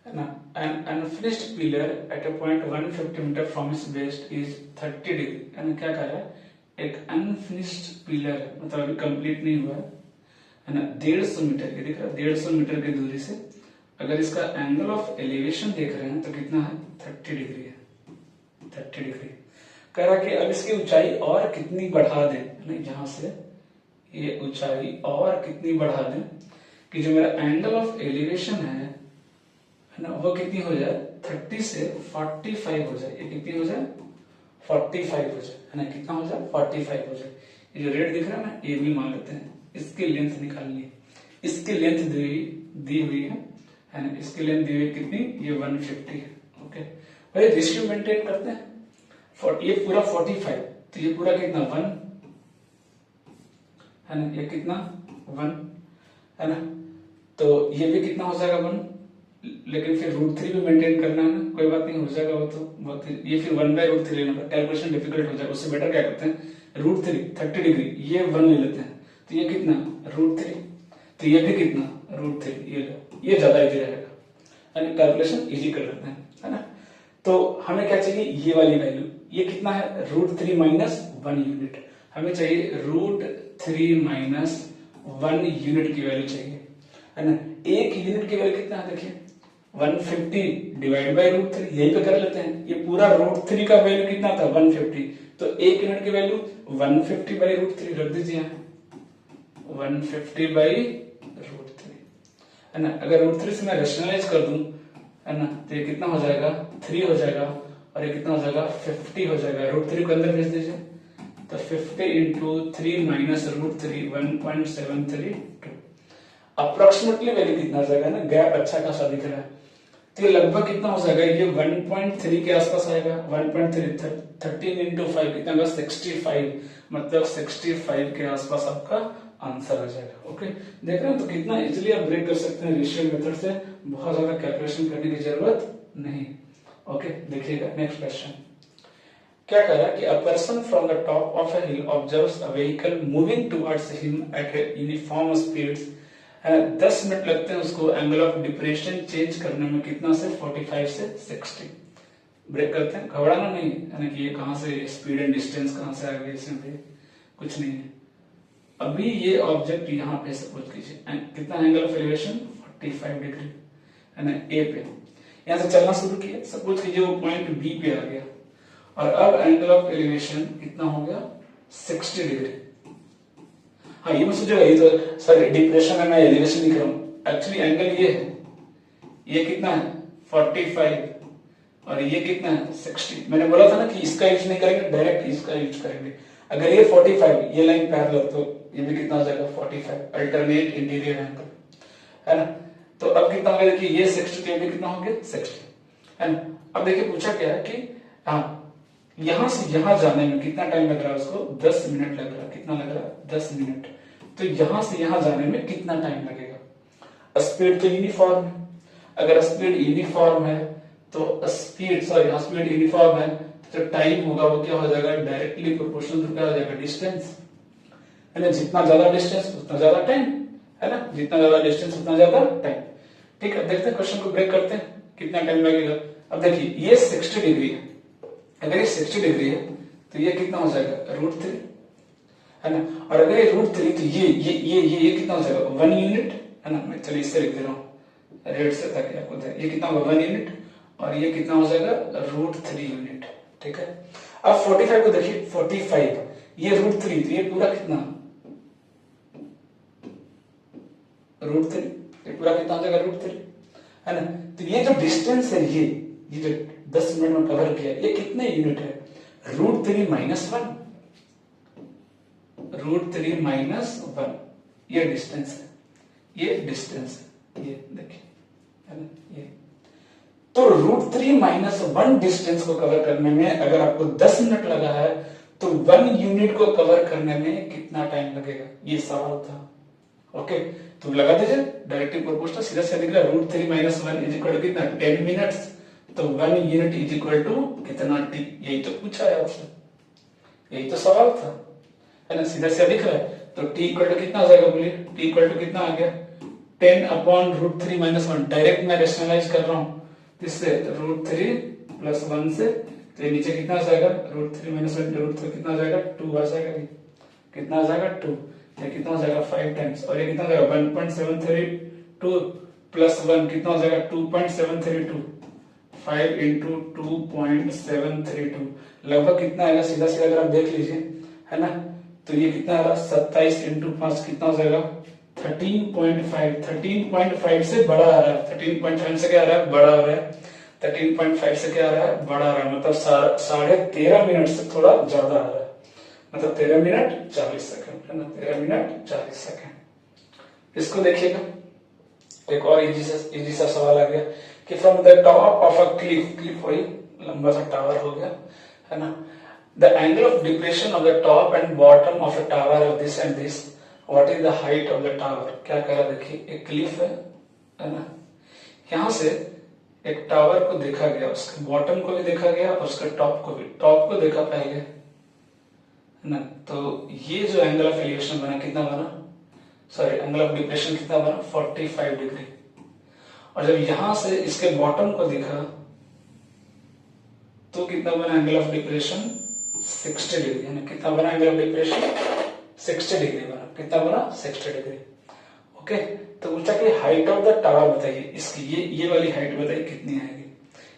an unfinished pillar at a point 150 metre from its base is 30 degree. यानी क्या कर रहा है, एक अनफिनिश्ड पिलर है, मतलब अभी कंप्लीट नहीं हुआ है ना, 150 मीटर, ये दिख रहा है 150 मीटर की दूरी से अगर इसका एंगल ऑफ एलिवेशन देख रहे हैं तो कितना है 30 डिग्री है, 30 डिग्री। कह रहा कि अब इसकी ऊंचाई और कितनी बढ़ा दें, यानी यहां से ये ऊंचाई और कितनी बढ़ा दें कि जो मेरा एंगल ऑफ एलिवेशन है ना वो कितनी हो जाए 30 से 45 हो जाए। ये कितनी हो जाए 45 हो जाए, है ना, कितना हो जाए 45 हो जाए। ये जो रेड दिख रहा है ना ये भी मान लेते हैं, इसकी लेंथ निकालनी है, इसकी लेंथ दी हुई है ना, इसकी लेंथ दी हुई कितनी, ये 150 है। ओके, भाई रेशियो मेंटेन करते हैं, ये पूरा 45 तो ये पूरा कितना 1 है ना, ये कितना 1 है ना, तो ये भी कितना हो जाएगा 1, लेकिन फिर रूट थ्री भी मेंटेन करना है ना, कोई बात नहीं, हो जाएगा वो तो ये फिर 1/√3 लेना पड़ेगा, कैलकुलेशन डिफिकल्ट हो जाएगा, उससे बेटर क्या करते हैं रूट थ्री 30 डिग्री ये 1 ले लेते हैं, तो ये कितना √3, तो ये भी कितना √3, ये लो, ये ज्यादा इजी रहेगा, यानी कैलकुलेशन इजी कर लेते हैं, है ना। तो हमें क्या चाहिए, ये वाली वैल्यू, ये कितना है √3 माइनस 1 यूनिट, हमें चाहिए √3 माइनस 1 यूनिट की वैल्यू चाहिए, है ना। एक यूनिट की वैल्यू कितना है देखिए 150 डिवाइड बाई √3, यही पे कर लेते हैं, ये पूरा √3 का वैल्यू कितना था 150, तो एक यूनिट की वैल्यू 150 बाई √3 रख दीजिए, 150 बाई √3, है ना। अगर √3 से मैं रेशनलाइज कर दूं, है ना, तो ये कितना हो जाएगा 3 हो जाएगा, और ये कितना हो जाएगा 50 हो जाएगा, √3 को अंदर भेज दीजिए, तो 50 इंटू 3 माइनस √3 1.732, अप्रोक्सीमेटली वैल्यू कितना आ जाएगा ना, गैप अच्छा खासा दिख रहा है, तो ये लगभग कितना हो जाएगा, ये 1.3 के आसपास आएगा, 1.3 13 इंटू 5 कितना होगा 65, मतलब 65 के आसपास आपका आंसर आ जाएगा। ओके, देख रहे हैं तो कितना इजीली आप ब्रेक कर सकते हैं रेशियो मेथड से, बहुत ज्यादा कैलकुलेशन करने की जरूरत नहीं। ओके, देखिएगा नेक्स्ट क्वेश्चन क्या कह रहा है कि a person from the top of a hill observes a vehicle moving towards him at a uniform speeds, 10 minute लगते हैं उसको एंगल ऑफ डिप्रेशन चेंज करने में, कितना से 45 से 60। ब्रेक करते हैं, घबराना नहीं है कि ये कहां से स्पीड एंड डिस्टेंस कहां से आ गई, इसमें भी कुछ नहीं है। अभी ये ऑब्जेक्ट यहाँ पे सपोज कीजिए कितना एंगल ऑफ एलिवेशन 45 डिग्री, है ना, ए पे यहां से चलना शुरू किया, सपोज कीजिए वो पॉइंट बी पे आ गया, और अब एंगल ऑफ एलिवेशन कितना हो गया 60 डिग्री। हाँ, ये मैं सोचेगा ये तो सर डिप्रेशन है, मैं एलिवेशन लिख रहा हूँ, एक्चुअली एंगल ये है, ये कितना है 45 और ये कितना है 60। मैंने बोला था ना कि इसका यूज नहीं करेंगे, डायरेक्ट इसका यूज करेंगे। अगर ये 45 ये लाइन पैरेलल तो ये भी कितना हो जाएगा 45, अल्टरनेट इंटीरियर एंगल, है ना। तो अब कितना हो गया कि ये 60 तो ये भी कितना हो गया 60, है ना। अब देखिए पूछा क्या है कि हाँ यहां से यहां जाने में कितना टाइम लग रहा है उसको 10 मिनट लग रहा है, कितना लग रहा है 10 मिनट। तो यहां से यहां जाने में कितना टाइम लगेगा, स्पीड तो यूनिफॉर्म है, अगर स्पीड यूनिफॉर्म है तो स्पीड यूनिफॉर्म है तो टाइम होगा वो क्या हो जाएगा डायरेक्टली प्रोपोर्शनल टू क्या हो जाएगा डिस्टेंस, है ना। जितना ज्यादा डिस्टेंस उतना ज्यादा टाइम, है ना, जितना ज्यादा डिस्टेंस उतना ज्यादा टाइम। ठीक है, देखते हैं क्वेश्चन को ब्रेक करते हैं कितना टाइम लगेगा। अब देखिए ये 60 डिग्री है, अगर ये 60 डिग्री है तो ये कितना हो जाएगा √3, है ना, और अगर ये √3 तो ये कितना हो जाएगा 1 यूनिट, है ना। मैं चलिए इससे लिख दे रहा हूँ रेड से ताकि आपको दे, ये कितना होगा 1 यूनिट और ये कितना हो जाएगा √3 यूनिट। ठीक है, अब 45 को देखिए 45 ये √3 तो ये पूरा कितना √3, ये पूरा कितना हो जाएगा √3, है ना। तो ये जो डिस्टेंस है ये जो 10 मिनट में कवर किया ये कितने यूनिट है √3 माइनस 1, √3 माइनस 1 ये डिस्टेंस है, ये डिस्टेंस है, ये देखिए, है ना, ये तो √3 माइनस 1 डिस्टेंस को कवर करने में अगर आपको 10 मिनट लगा है तो 1 यूनिट को कवर करने में कितना टाइम लगेगा, ये सवाल था। ओके, तो लगा दीजिए डायरेक्टली प्रोपोर्शनल, सीधा सीधा दिख रहा है √3 - 1 इज इक्वल टू कितना 10 मिनट्स, तो 1 यूनिट इज इक्वल टू कितना टी, यही तो पूछा है आपसे, यही तो सवाल था, है ना, सीधा सीधा दिख रहा है। तो टी इक्वल टू कितना आ जाएगा बोलिए, टी इक्वल टू कितना आ गया 10/√3 - 1, डायरेक्ट मैं रेशनलाइज कर रहा हूँ इससे √3 + 1 से, तो ये नीचे कितना आ जाएगा √3 - 1 √3 कितना आ जाएगा 2 आ जाएगा, कितना आ जाएगा 2, ये कितना हो जाएगा 5 टाइम्स, और ये कितना हो जाएगा 1.732 + 1 कितना हो जाएगा 2.732, 5 × 2.732 लगभग कितना आएगा, सीधा सीधा अगर आप देख लीजिए, है ना, तो ये कितना आ रहा 27 × 5 कितना हो जाएगा 13.5, 13.5 से बड़ा आ रहा है, 13.5 से क्या आ रहा है बड़ा आ रहा है, 13.5 से क्या आ रहा है बड़ा आ रहा है, मतलब 13.5 मिनट से थोड़ा ज्यादा आ रहा है, मतलब 13 मिनट 40 सेकंड, है ना, 13 मिनट 40 सेकंड। इसको देखिएगा, एक और इजी सा सवाल आ गया कि from the top of a cliff, Cliff वही लंबा सा टावर हो गया, है ना, the angle of depression of the top and bottom of a tower of this and this, what is the height of the tower. क्या कह रहा देखिए, एक क्लिफ है ना, यहां से एक टावर को देखा गया, उसके बॉटम को भी देखा गया और उसके टॉप को भी, टॉप को देखा पहले, है ना, तो ये जो एंगल ऑफ एलिवेशन बना कितना बना, सॉरी एंगल ऑफ डिप्रेशन कितना बना 45 डिग्री, और जब यहां से इसके बॉटम को देखा तो कितना बना एंगल ऑफ डिप्रेशन 60 डिग्री, है ना, कितना बना एंगल ऑफ डिप्रेशन 60 डिग्री बना, कितना बना 60 डिग्री। ओके, तो पूछा कि हाइट ऑफ द टावर बताइए, इसकी ये वाली हाइट बताइए कितनी आएगी,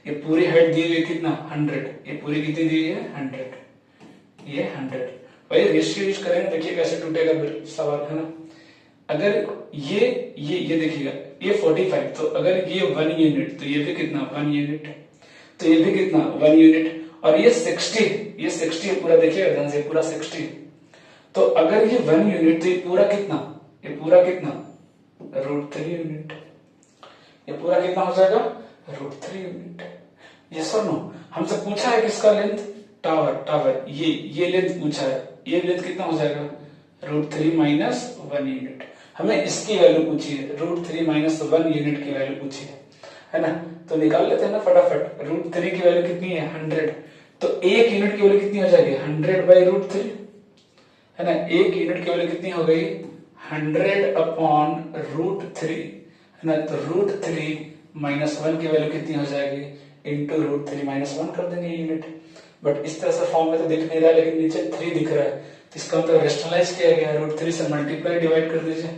ये पूरी हाइट दी हुई कितना 100, ये पूरी कितनी दी हुई है 100, ये 100, वही रेशियो यूज करेंगे, देखिए कैसे टूटेगा सवाल, है ना, अगर ये देखिएगा ये 45, तो अगर ये 1 यूनिट तो ये भी कितना 1 यूनिट, तो ये भी कितना 1 यूनिट, और ये 60 है पूरा, देखिएगा ध्यान से पूरा 60, तो अगर ये 1 यूनिट तो ये पूरा कितना √3 यूनिट, ये पूरा कितना हो जाएगा √3 यूनिट। ये सुनो, हमसे पूछा है किसका लेंथ, टावर ये लेंथ पूछा है, ये लेंथ कितना हो जाएगा √3 - 1 यूनिट, हमें इसकी वैल्यू पूछी है, √3 - 1 यूनिट की वैल्यू पूछी है ना, तो निकाल लेते हैं ना फटाफट, √3 की वैल्यू कितनी है 100, तो 1 यूनिट की वैल्यू कितनी हो जाएगी 100/√3, है ना, 1 यूनिट की वैल्यू कितनी हो गई 100/√3, है ना, तो √3 - 1 की वैल्यू कितनी हो जाएगी इंटू √3 - 1 कर देंगे यूनिट, बट इस तरह से फॉर्म में तो दिख नहीं रहा है, लेकिन नीचे 3 दिख रहा है, तो इसका मतलब रेशनलाइज किया गया है, √3 से मल्टीप्लाई डिवाइड कर दीजिए,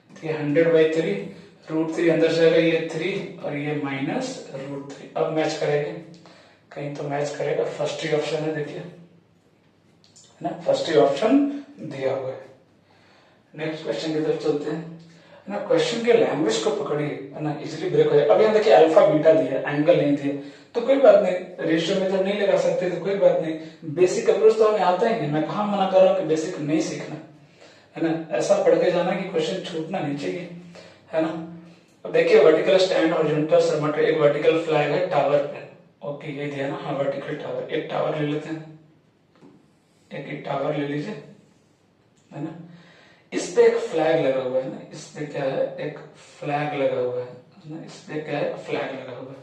तो ये 100/3, √3 अंदर जाएगा, ये 3 और ये -√3, अब मैच करेंगे, कहीं तो मैच करेगा, फर्स्ट ही ऑप्शन है देखिए, है ना, फर्स्ट ही ऑप्शन दिया हुआ है। नेक्स्ट क्वेश्चन की तरफ चलते हैं, है ना, क्वेश्चन के लैंग्वेज को पकड़िए, है ना, इजीली ब्रेक हो जाए। अब यहाँ देखिए अल्फा बीटा दिया, एंगल नहीं दिया, तो कोई बात नहीं, रेशियो में तो नहीं लगा सकते तो कोई बात नहीं, बेसिक अप्रोच तो हमें आता ही नहीं, मैं कहा मना कर रहा हूँ कि बेसिक नहीं सीखना, है ना, ऐसा पढ़ के जाना कि क्वेश्चन छूटना नहीं चाहिए, है ना। अब देखिए वर्टिकल स्टैंड, हॉरिजॉन्टल सरमट, एक वर्टिकल फ्लैग है टावर पे, ओके ये दिया ना, हाँ वर्टिकल टावर, एक टावर ले लेते हैं, एक टावर ले लीजिए, है ना, इस पे एक फ्लैग लगा हुआ है ना, इस पे क्या है एक फ्लैग लगा हुआ है ना, इस पे क्या है फ्लैग लगा हुआ है,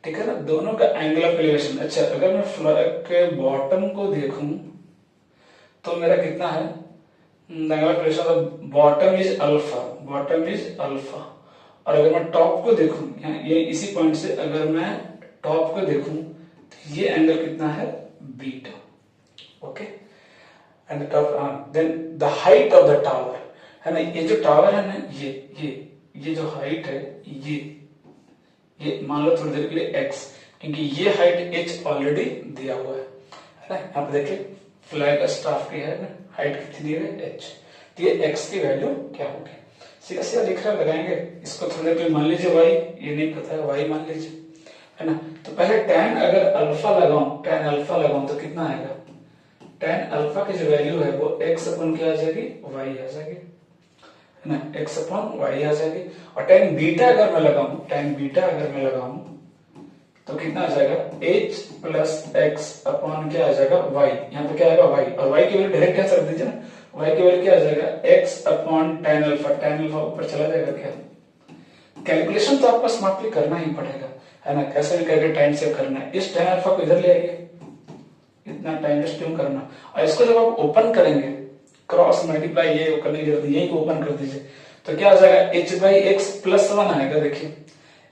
ठीक है ना, दोनों का एंगल ऑफ एलिवेशन। अच्छा, अगर मैं फ्लैग के बॉटम को देखूं तो मेरा कितना है angle of elevation, bottom is alpha, और अगर मैं टॉप को देखूं, ये इसी पॉइंट से अगर मैं टॉप को देखूं तो ये एंगल कितना है beta, okay, and the top, then the height of the tower, है ना, ये जो टावर है ना, ये जो हाइट है, ये मान लो थोड़ी देर के लिए x, क्योंकि ये हाइट h ऑलरेडी दिया हुआ है ना, यहाँ पे देखिए फ्लैग स्टाफ की है ना, हाइट कितनी दी है h, तो ये x की वैल्यू क्या होगी, सीधा सीधा लिख रहा लगाएंगे, इसको थोड़ी देर के लिए मान लीजिए y, ये नहीं पता है y मान लीजिए, है ना, तो पहले tan अगर अल्फा लगाऊं तो कितना आएगा, tan अल्फा की जो वैल्यू है वो x अपन क्या आ जाएगी y आ जाएगी, है ना, x/y आ जाएगी, और tan बीटा अगर मैं लगाऊं तो कितना आ जाएगा h + x अपन क्या आ जाएगा y, यहाँ पे क्या आएगा y, और y की वैल्यू डायरेक्ट आंसर रख दीजिए ना, y की वैल्यू क्या आ जाएगा x अपॉन tan अल्फा ऊपर चला जाएगा क्या। कैलकुलेशन तो आपको स्मार्टली करना ही पड़ेगा, है ना, कैसे भी करके टाइम सेव करना है। इस tan अल्फा को इधर ले आइए, इतना टाइम वेस्ट क्यों करना। और इसको जब आप ओपन करेंगे, क्रॉस मल्टीप्लाई ये करने की जरूरत नहीं, यही को ओपन कर दीजिए, तो क्या आ जाएगा h बाई एक्स प्लस 1 आएगा। देखिए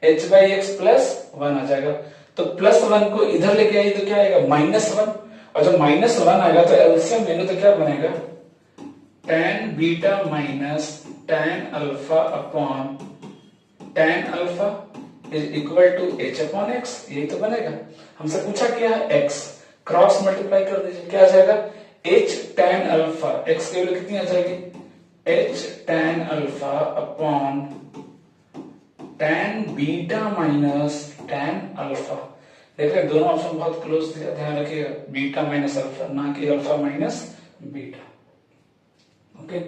h बाई एक्स प्लस 1 आ जाएगा। तो प्लस 1 को इधर लेके आइए तो क्या आएगा -1, और जब -1 आएगा तो एलसीएम लेने तो क्या बनेगा tan beta minus tan alpha upon tan alpha is equal to h upon x, यही तो बनेगा। हमसे पूछा क्या है x, क्रॉस मल्टीप्लाई कर दीजिए, क्या आ जाएगा h tan अल्फा, x की वैल्यू कितनी आ जाएगी h tan alpha upon tan beta minus tan alpha. देख रहे दोनों ऑप्शन बहुत क्लोज दिया, ध्यान रखिएगा, बीटा माइनस अल्फा, ना कि अल्फा माइनस बीटा। ओके,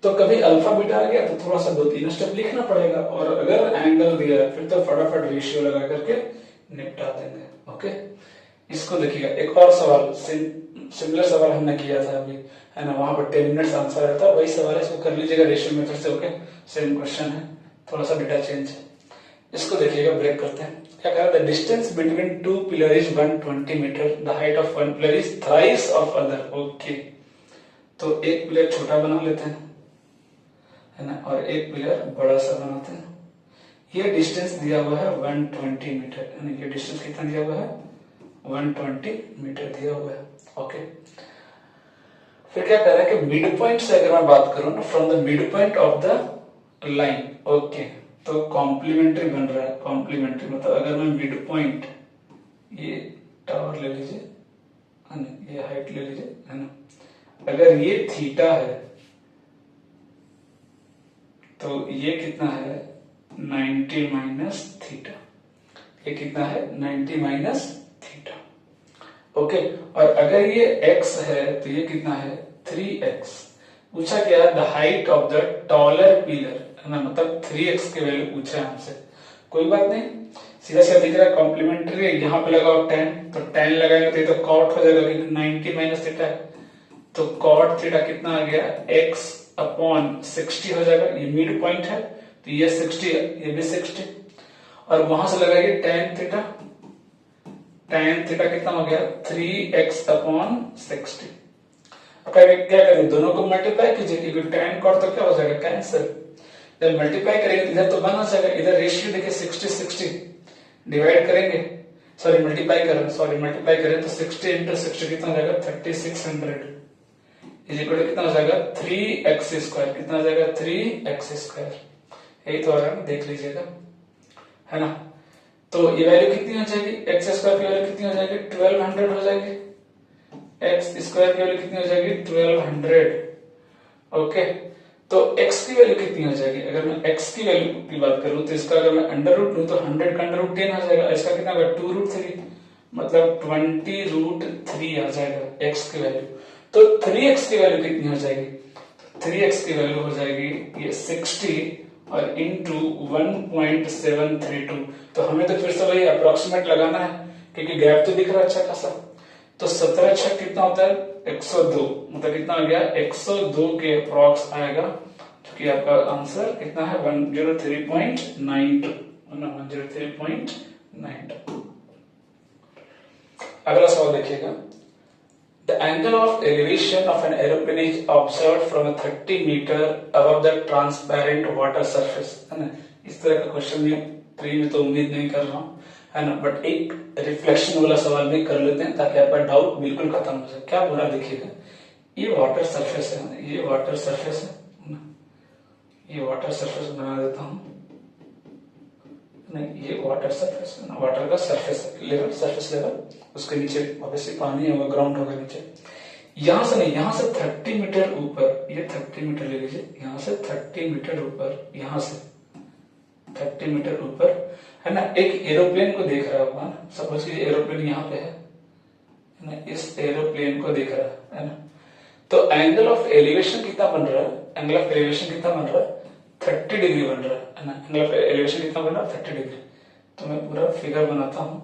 तो कभी अल्फा बीटा आ गया तो थोड़ा सा 2-3 स्टेप लिखना पड़ेगा, और अगर एंगल दिया फिर तो फटाफट रेशियो लगा करके निपटा देंगे। ओके, इसको देखिएगा, एक और सवाल सिमिलर सवाल हमने किया था अभी, है ना, वहां पर 10 मिनट्स आंसर रहता है, वही सवाल है, इसको कर लीजिएगा रेशियो मेथड से। ओके, सेम क्वेश्चन है, थोड़ा सा डेटा चेंज है। इसको देखिएगा, ब्रेक करते हैं। क्या कह रहा था, distance between 2 pillar is 120 metre, the height of one pillar is thrice of other. Okay, तो एक पिलर छोटा बना लेते हैं, है ना, और एक पिलर बड़ा सा बनाते हैं। ये डिस्टेंस दिया हुआ है 120 मीटर, यानी ये डिस्टेंस कितना दिया हुआ है 120 मीटर दिया हुआ है। ओके, फिर क्या कह रहा है कि मिड पॉइंट से अगर मैं बात करूं ना, from the mid point of the line, okay, तो कॉम्प्लीमेंट्री बन रहा है। कॉम्प्लीमेंट्री मतलब अगर मैं मिड पॉइंट, ये टावर ले लीजिए, है ना, ये हाइट ले लीजिए, है ना, अगर ये थीटा है तो ये कितना है 90 माइनस थीटा, ये कितना है 90 माइनस थीटा। ओके, और अगर ये x है तो ये कितना है 3x। पूछा क्या है the height of the taller pillar, है ना, मतलब 3x की वैल्यू पूछा है हमसे। कोई बात नहीं, सीधा सीधा दिख रहा है कॉम्प्लीमेंट्री, यहाँ पे लगाओ tan, तो tan लगाएंगे तो ये तो cot हो जाएगा, क्योंकि 90 माइनस थीटा है, तो cot थीटा कितना आ गया x अपॉन 60 हो जाएगा। ये मिड पॉइंट है तो ये 60, ये भी 60, और वहां से लगाइए tan थीटा, tan थीटा कितना हो गया 3x अपॉन 60। क्या करें, दोनों को मल्टीप्लाई कीजिए, क्योंकि tan cot तो क्या हो जाएगा कैंसिल। जब मल्टीप्लाई करेंगे तो इधर तो बन आ जाएगा, इधर रेशियो देखिए 60-60 डिवाइड करेंगे, सॉरी मल्टीप्लाई करें तो 60 इंटू 60 कितना हो जाएगा 3600 इज इक्वल टू कितना हो जाएगा 3x स्क्वायर, कितना हो जाएगा 3x स्क्वायर। यही तो आ रहा है, देख लीजिएगा, है ना। तो ये वैल्यू कितनी हो जाएगी, एक्स स्क्वायर की वैल्यू कितनी हो जाएगी 1200 हो जाएगी, एक्स स्क्वायर की वैल्यू कितनी हो जाएगी 1200। ओके, तो x की वैल्यू कितनी हो जाएगी, अगर मैं x की वैल्यू की बात करूं तो इसका अगर मैं अंडर रूट लूं तो 100 का अंडर रूट 10 आ जाएगा, इसका कितना होगा 2√3, मतलब 20√3 आ जाएगा x की वैल्यू। तो 3x की वैल्यू कितनी हो जाएगी, 3x की वैल्यू हो जाएगी ये 60 और इंटू 1.732। तो हमें तो फिर से वही अप्रोक्सीमेट लगाना है, क्योंकि गैप तो दिख रहा है अच्छा खासा। तो 17 कितना होता है 102, मतलब कितना आ गया 102 के अप्रॉक्स आएगा, जो कि आपका आंसर कितना है 103.92, 103.92। अगला सवाल देखिएगा, the angle of elevation of an aeroplane is observed from 30 metre above the transparent water surface, है ना। इस तरह का क्वेश्चन में प्री में तो उम्मीद नहीं कर रहा हूं, है ना, बट एक रिफ्लेक्शन वाला सवाल भी कर लेते हैं ताकि आपका डाउट बिल्कुल खत्म हो जाए। क्या बोला देखिएगा, ये वाटर सरफेस है, ये वाटर सरफेस है ना, ये वाटर सरफेस बना देता हूं, नहीं ये वाटर सरफेस है ना, वाटर का सरफेस लेवल, सरफेस लेवल, उसके नीचे ऑब्वियसली पानी होगा, ग्राउंड होगा नीचे। यहां से नहीं, यहां से 30 मीटर ऊपर, ये 30 मीटर ले लीजिए, यहां से 30 मीटर ऊपर, यहां से 30 मीटर ऊपर, है ना, एक एरोप्लेन को देख रहा होगा, सपोज कि एरोप्लेन यहाँ पे है ना, इस एरोप्लेन को देख रहा है ना। तो एंगल ऑफ एलिवेशन कितना बन रहा है, एंगल ऑफ एलिवेशन कितना बन रहा है 30 डिग्री बन रहा है ना, एंगल ऑफ एलिवेशन कितना बन रहा है 30 डिग्री। तो मैं पूरा फिगर बनाता हूं,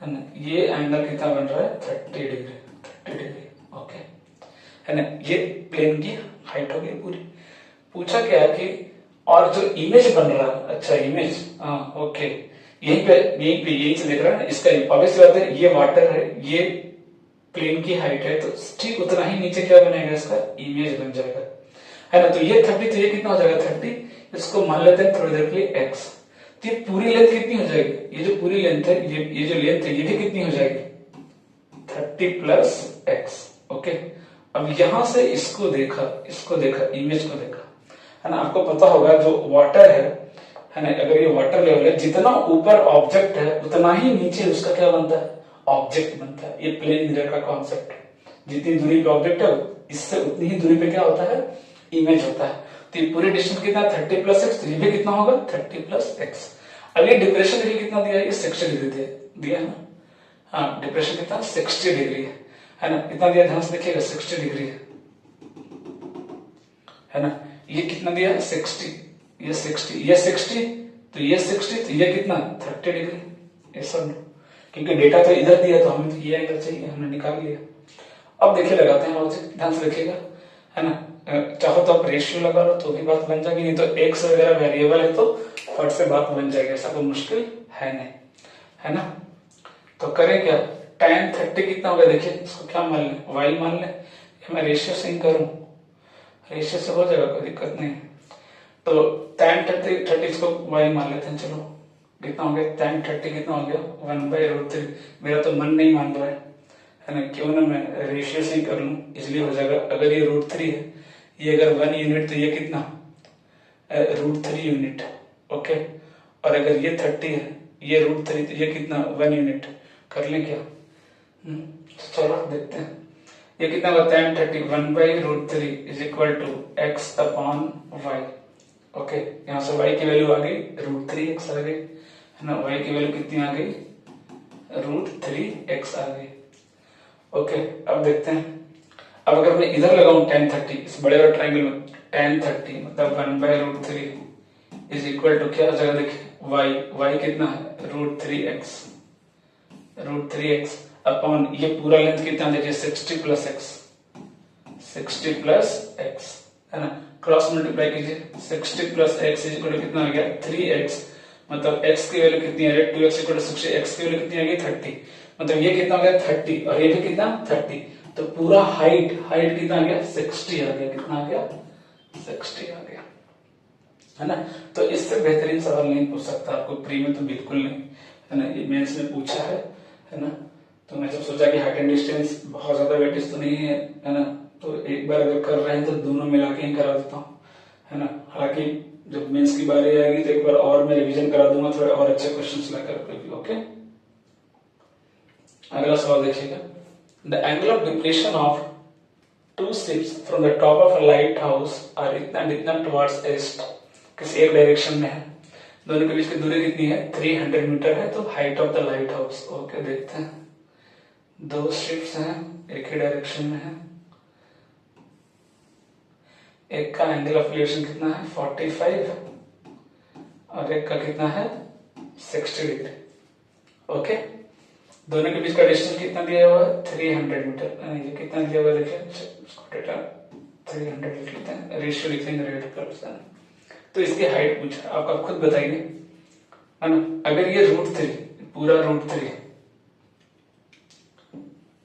है ना, ये एंगल कितना बन रहा है 30 डिग्री, 30 डिग्री। ओके, है ना, ये प्लेन की हाइट हो गई पूरी। पूछा क्या है कि और जो इमेज बन रहा है, अच्छा इमेज, हाँ ओके, यहीं से देख रहा है ना, इसका ऑब्वियस बात है, ये वाटर है, ये प्लेन की हाइट है, तो ठीक उतना ही नीचे क्या बनेगा, इसका इमेज बन जाएगा, है ना। तो ये 30, तो ये कितना हो जाएगा 30, इसको मान लेते हैं थोड़ी देर के लिए x। तो ये पूरी लेंथ कितनी हो जाएगी, ये जो पूरी लेंथ है, ये जो लेंथ है, ये भी कितनी हो जाएगी 30 प्लस x। ओके, अब यहां से इसको देखा, इमेज को देखा, है ना। आपको पता होगा जो वाटर है ना, अगर ये वाटर लेवल है, जितना ऊपर ऑब्जेक्ट है उतना ही नीचे उसका क्या बनता है, ऑब्जेक्ट बनता है। ये प्लेन मिरर का कॉन्सेप्ट है, जितनी दूरी पे ऑब्जेक्ट है इससे उतनी ही दूरी पे क्या होता है, इमेज होता है। तो ये पूरी डिस्टेंस कितना 30 प्लस एक्स, तो ये भी कितना होगा 30 प्लस एक्स। अब ये डिप्रेशन डिग्री कितना दिया है, ये 60 डिग्री दिया है ना, हाँ डिप्रेशन कितना 60 डिग्री है ना, कितना दिया ध्यान से देखिएगा 60 डिग्री है ना। ये कितना दिया है 60, ये 60, ये 60, तो ये 60, तो ये कितना 30 डिग्री, ये सब, क्योंकि डेटा तो इधर दिया तो हमें तो ये एंगल चाहिए, हमने निकाल लिया। अब देखिए लगाते हैं लॉजिक, ध्यान से देखिएगा, है ना। चाहो तो आप रेशियो लगा लो तो भी बात बन जाएगी, नहीं तो एक्स वगैरह वेरिएबल है तो फट से बात बन जाएगी, ऐसा कोई मुश्किल है नहीं, है ना। तो करें क्या, tan 30 कितना होगा, देखिए इसको क्या मान लें, y मान लें, मैं रेशियो से ही करूं, रेशियो से हो जाएगा, कोई दिक्कत नहीं। तो tan 30 इसको y मान लेते हैं, चलो कितना हो गया tan 30 कितना हो गया 1/√3। मेरा तो मन नहीं मान रहा है ना, क्यों ना मैं रेशियो से ही कर लूं, इसलिए हो जाएगा। अगर ये √3 है, ये अगर 1 यूनिट, तो ये कितना √3 यूनिट, ओके। और अगर ये 30 है, ये √3, तो ये कितना 1 यूनिट, कर लें क्या, चलो देखते हैं। ये कितना होता है tan 30 1/√3 is equal to x upon y, okay. यहाँ से y की वैल्यू आ गई √3x आ गई, है ना, y की वैल्यू कितनी आ गई √3x आ गई, ओके। अब देखते हैं, अब अगर मैं इधर लगाऊं tan 30, इस बड़े वाले ट्रायंगल में tan 30 मतलब 1/√3 इज इक्वल टू क्या हो जाएगा, देखिए y कितना है √3x अपॉन ये पूरा लेंथ कितना, देखिए 60 प्लस x, है ना। क्रॉस मल्टीप्लाई कीजिए, 60 plus x is equal to कितना आ गया 3x, मतलब x की वैल्यू कितनी है 2x इक्वल टू 60, x की वैल्यू कितनी आ गई 30, मतलब ये कितना हो गया 30 और ये भी कितना 30, तो पूरा हाइट कितना आ गया 60 आ गया, कितना आ गया 60 आ गया, है ना। तो इससे बेहतरीन सवाल नहीं पूछ सकता आपको प्री में, तो बिल्कुल नहीं, है ना। ये मेंस में पूछा है ना। तो मैं जब सोचा कि हाइट एंड डिस्टेंस बहुत ज्यादा वेटेज तो नहीं है ना, तो एक बार अगर कर रहे हैं तो दोनों मिला के ही करा देता हूँ, है ना। हालांकि जब मेंस की बारी आएगी तो एक बार और मैं रिवीजन करा दूंगा, थोड़े और अच्छे क्वेश्चंस लेकर, ओके। अगला सवाल देखिएगा, the angle of depression of 2 ships from the top of a lighthouse are इतना टुवर्ड्स ईस्ट, किसी एक डायरेक्शन में है, दोनों के बीच की दूरी कितनी है 300 मीटर है, तो height of the light house, okay. देखते हैं, 2 शिप्स हैं, एक ही डायरेक्शन में है, एक का एंगल ऑफ रिलेशन कितना है 45 और एक का कितना है 60 डिग्री, ओके। दोनों के बीच का डिस्टेंस कितना दिया हुआ है 300 मीटर, ये कितना दिया हुआ है देखिए, इसको डेटा 300 लिख लेते हैं, रेशियो लिख लेंगे रेट पर। तो इसकी हाइट पूछा, आप खुद बताइए, है ना। अगर ये √3 पूरा √3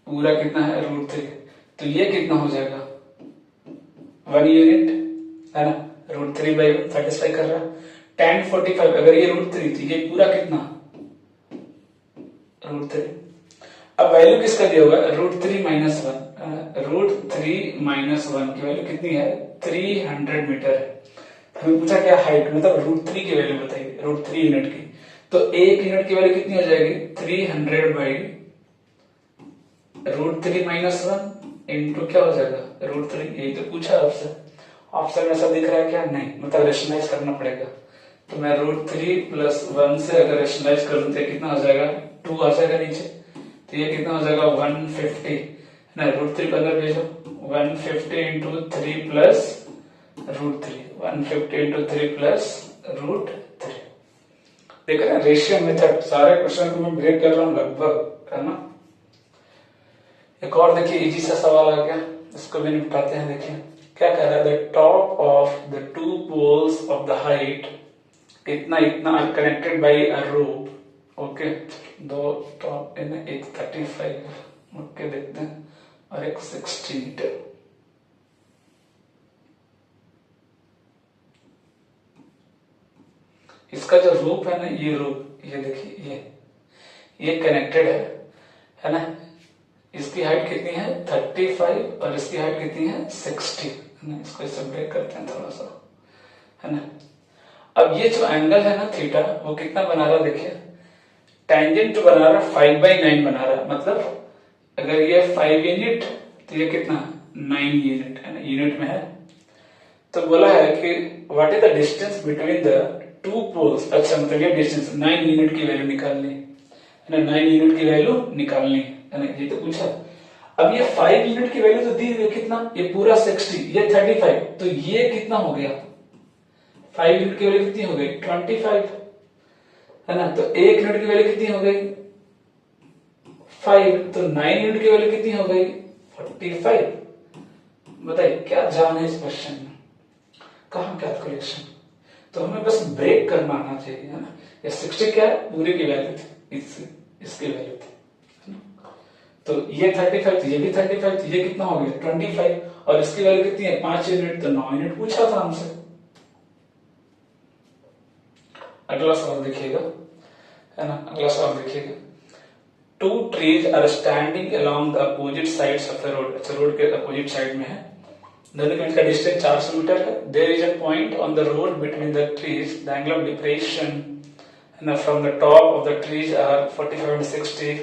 पूरा कितना है √3, तो ये कितना हो जाएगा 1 यूनिट, है ना, √3/1 सेटिस्फाई कर रहा है। tan 45 अगर ये √3, तो ये पूरा कितना √3। अब वैल्यू किसका दिया होगा √3 माइनस 1, √3 - 1 की वैल्यू कितनी है 300 मीटर है। हमें पूछा क्या हाइट, मतलब √3 की वैल्यू बताइए, √3 यूनिट की, तो 1 यूनिट की वैल्यू कितनी हो जाएगी 300/√3 - 1 इंटू क्या हो जाएगा √3, यही तो पूछा आपसे। ऑप्शन में ऐसा दिख रहा है क्या, नहीं, मतलब रेशनलाइज करना पड़ेगा। तो मैं √3 + 1 से अगर रेशनलाइज करूं तो कितना हो जाएगा 2 आ जाएगा नीचे, तो ये कितना हो जाएगा 150, ना √3 अंदर भेजो, 150 × 3 + √3, 150 × 3 + √3। देख रहे हैं रेशियो मेथड, सारे क्वेश्चन को मैं ब्रेक कर रहा हूं लगभग, है ना। एक और देखिए इजी सा सवाल आ गया, इसको भी निपटाते हैं। देखिए क्या कह रहा है, the top of the two poles of the height इतना इतना are connected by a rope. Okay, दो टॉप इन, एक 35 ओके देखते हैं और एक 60 मीटर। इसका जो रूप है ना, ये रूप, ये देखिए ये कनेक्टेड है ना। इसकी हाइट कितनी है 35 और इसकी हाइट कितनी है 60 है ना। इसको इससे ब्रेक करते हैं थोड़ा सा, है ना। अब ये जो एंगल है ना थीटा, वो कितना बना रहा है देखिए, टेंजेंट जो बना रहा है 5/9 बना रहा है। मतलब अगर ये 5 यूनिट तो ये कितना 9 यूनिट है ना, यूनिट में है। तो बोला है कि what is the distance between the two poles. अच्छा, मतलब ये डिस्टेंस 9 यूनिट की वैल्यू निकालनी है ना, 9 यूनिट की वैल्यू निकालनी है ना, ये तो पूछा। अब ये 5 यूनिट की वैल्यू तो दी हुई कितना, ये पूरा 60, ये 35, तो ये कितना हो गया 5 यूनिट की वैल्यू कितनी हो गई 25 है ना। तो 1 यूनिट की वैल्यू कितनी हो गई 5, तो 9 यूनिट की वैल्यू कितनी हो गई 45। बताइए क्या जान है इस क्वेश्चन में, कहां कैलकुलेशन। तो हमें बस ब्रेक करना आना चाहिए, है ना। ये 60 क्या है, पूरी की वैल्यू थी, इसकी वैल्यू थी, है ना। तो ये 35, तो ये भी 35, तो ये कितना हो गया 25, और इसकी वैल्यू कितनी है 5 यूनिट, तो 9 यूनिट पूछा था हमसे। अगला सवाल देखिएगा, है ना। अगला सवाल देखिएगा, two trees are standing along the opposite sides of the road. अच्छा, रोड के अपोजिट साइड में है, दोनों के बीच का डिस्टेंस 400 मीटर है। There is a point on the road between the trees, the angle of depression from the top of the trees are 45 and 60,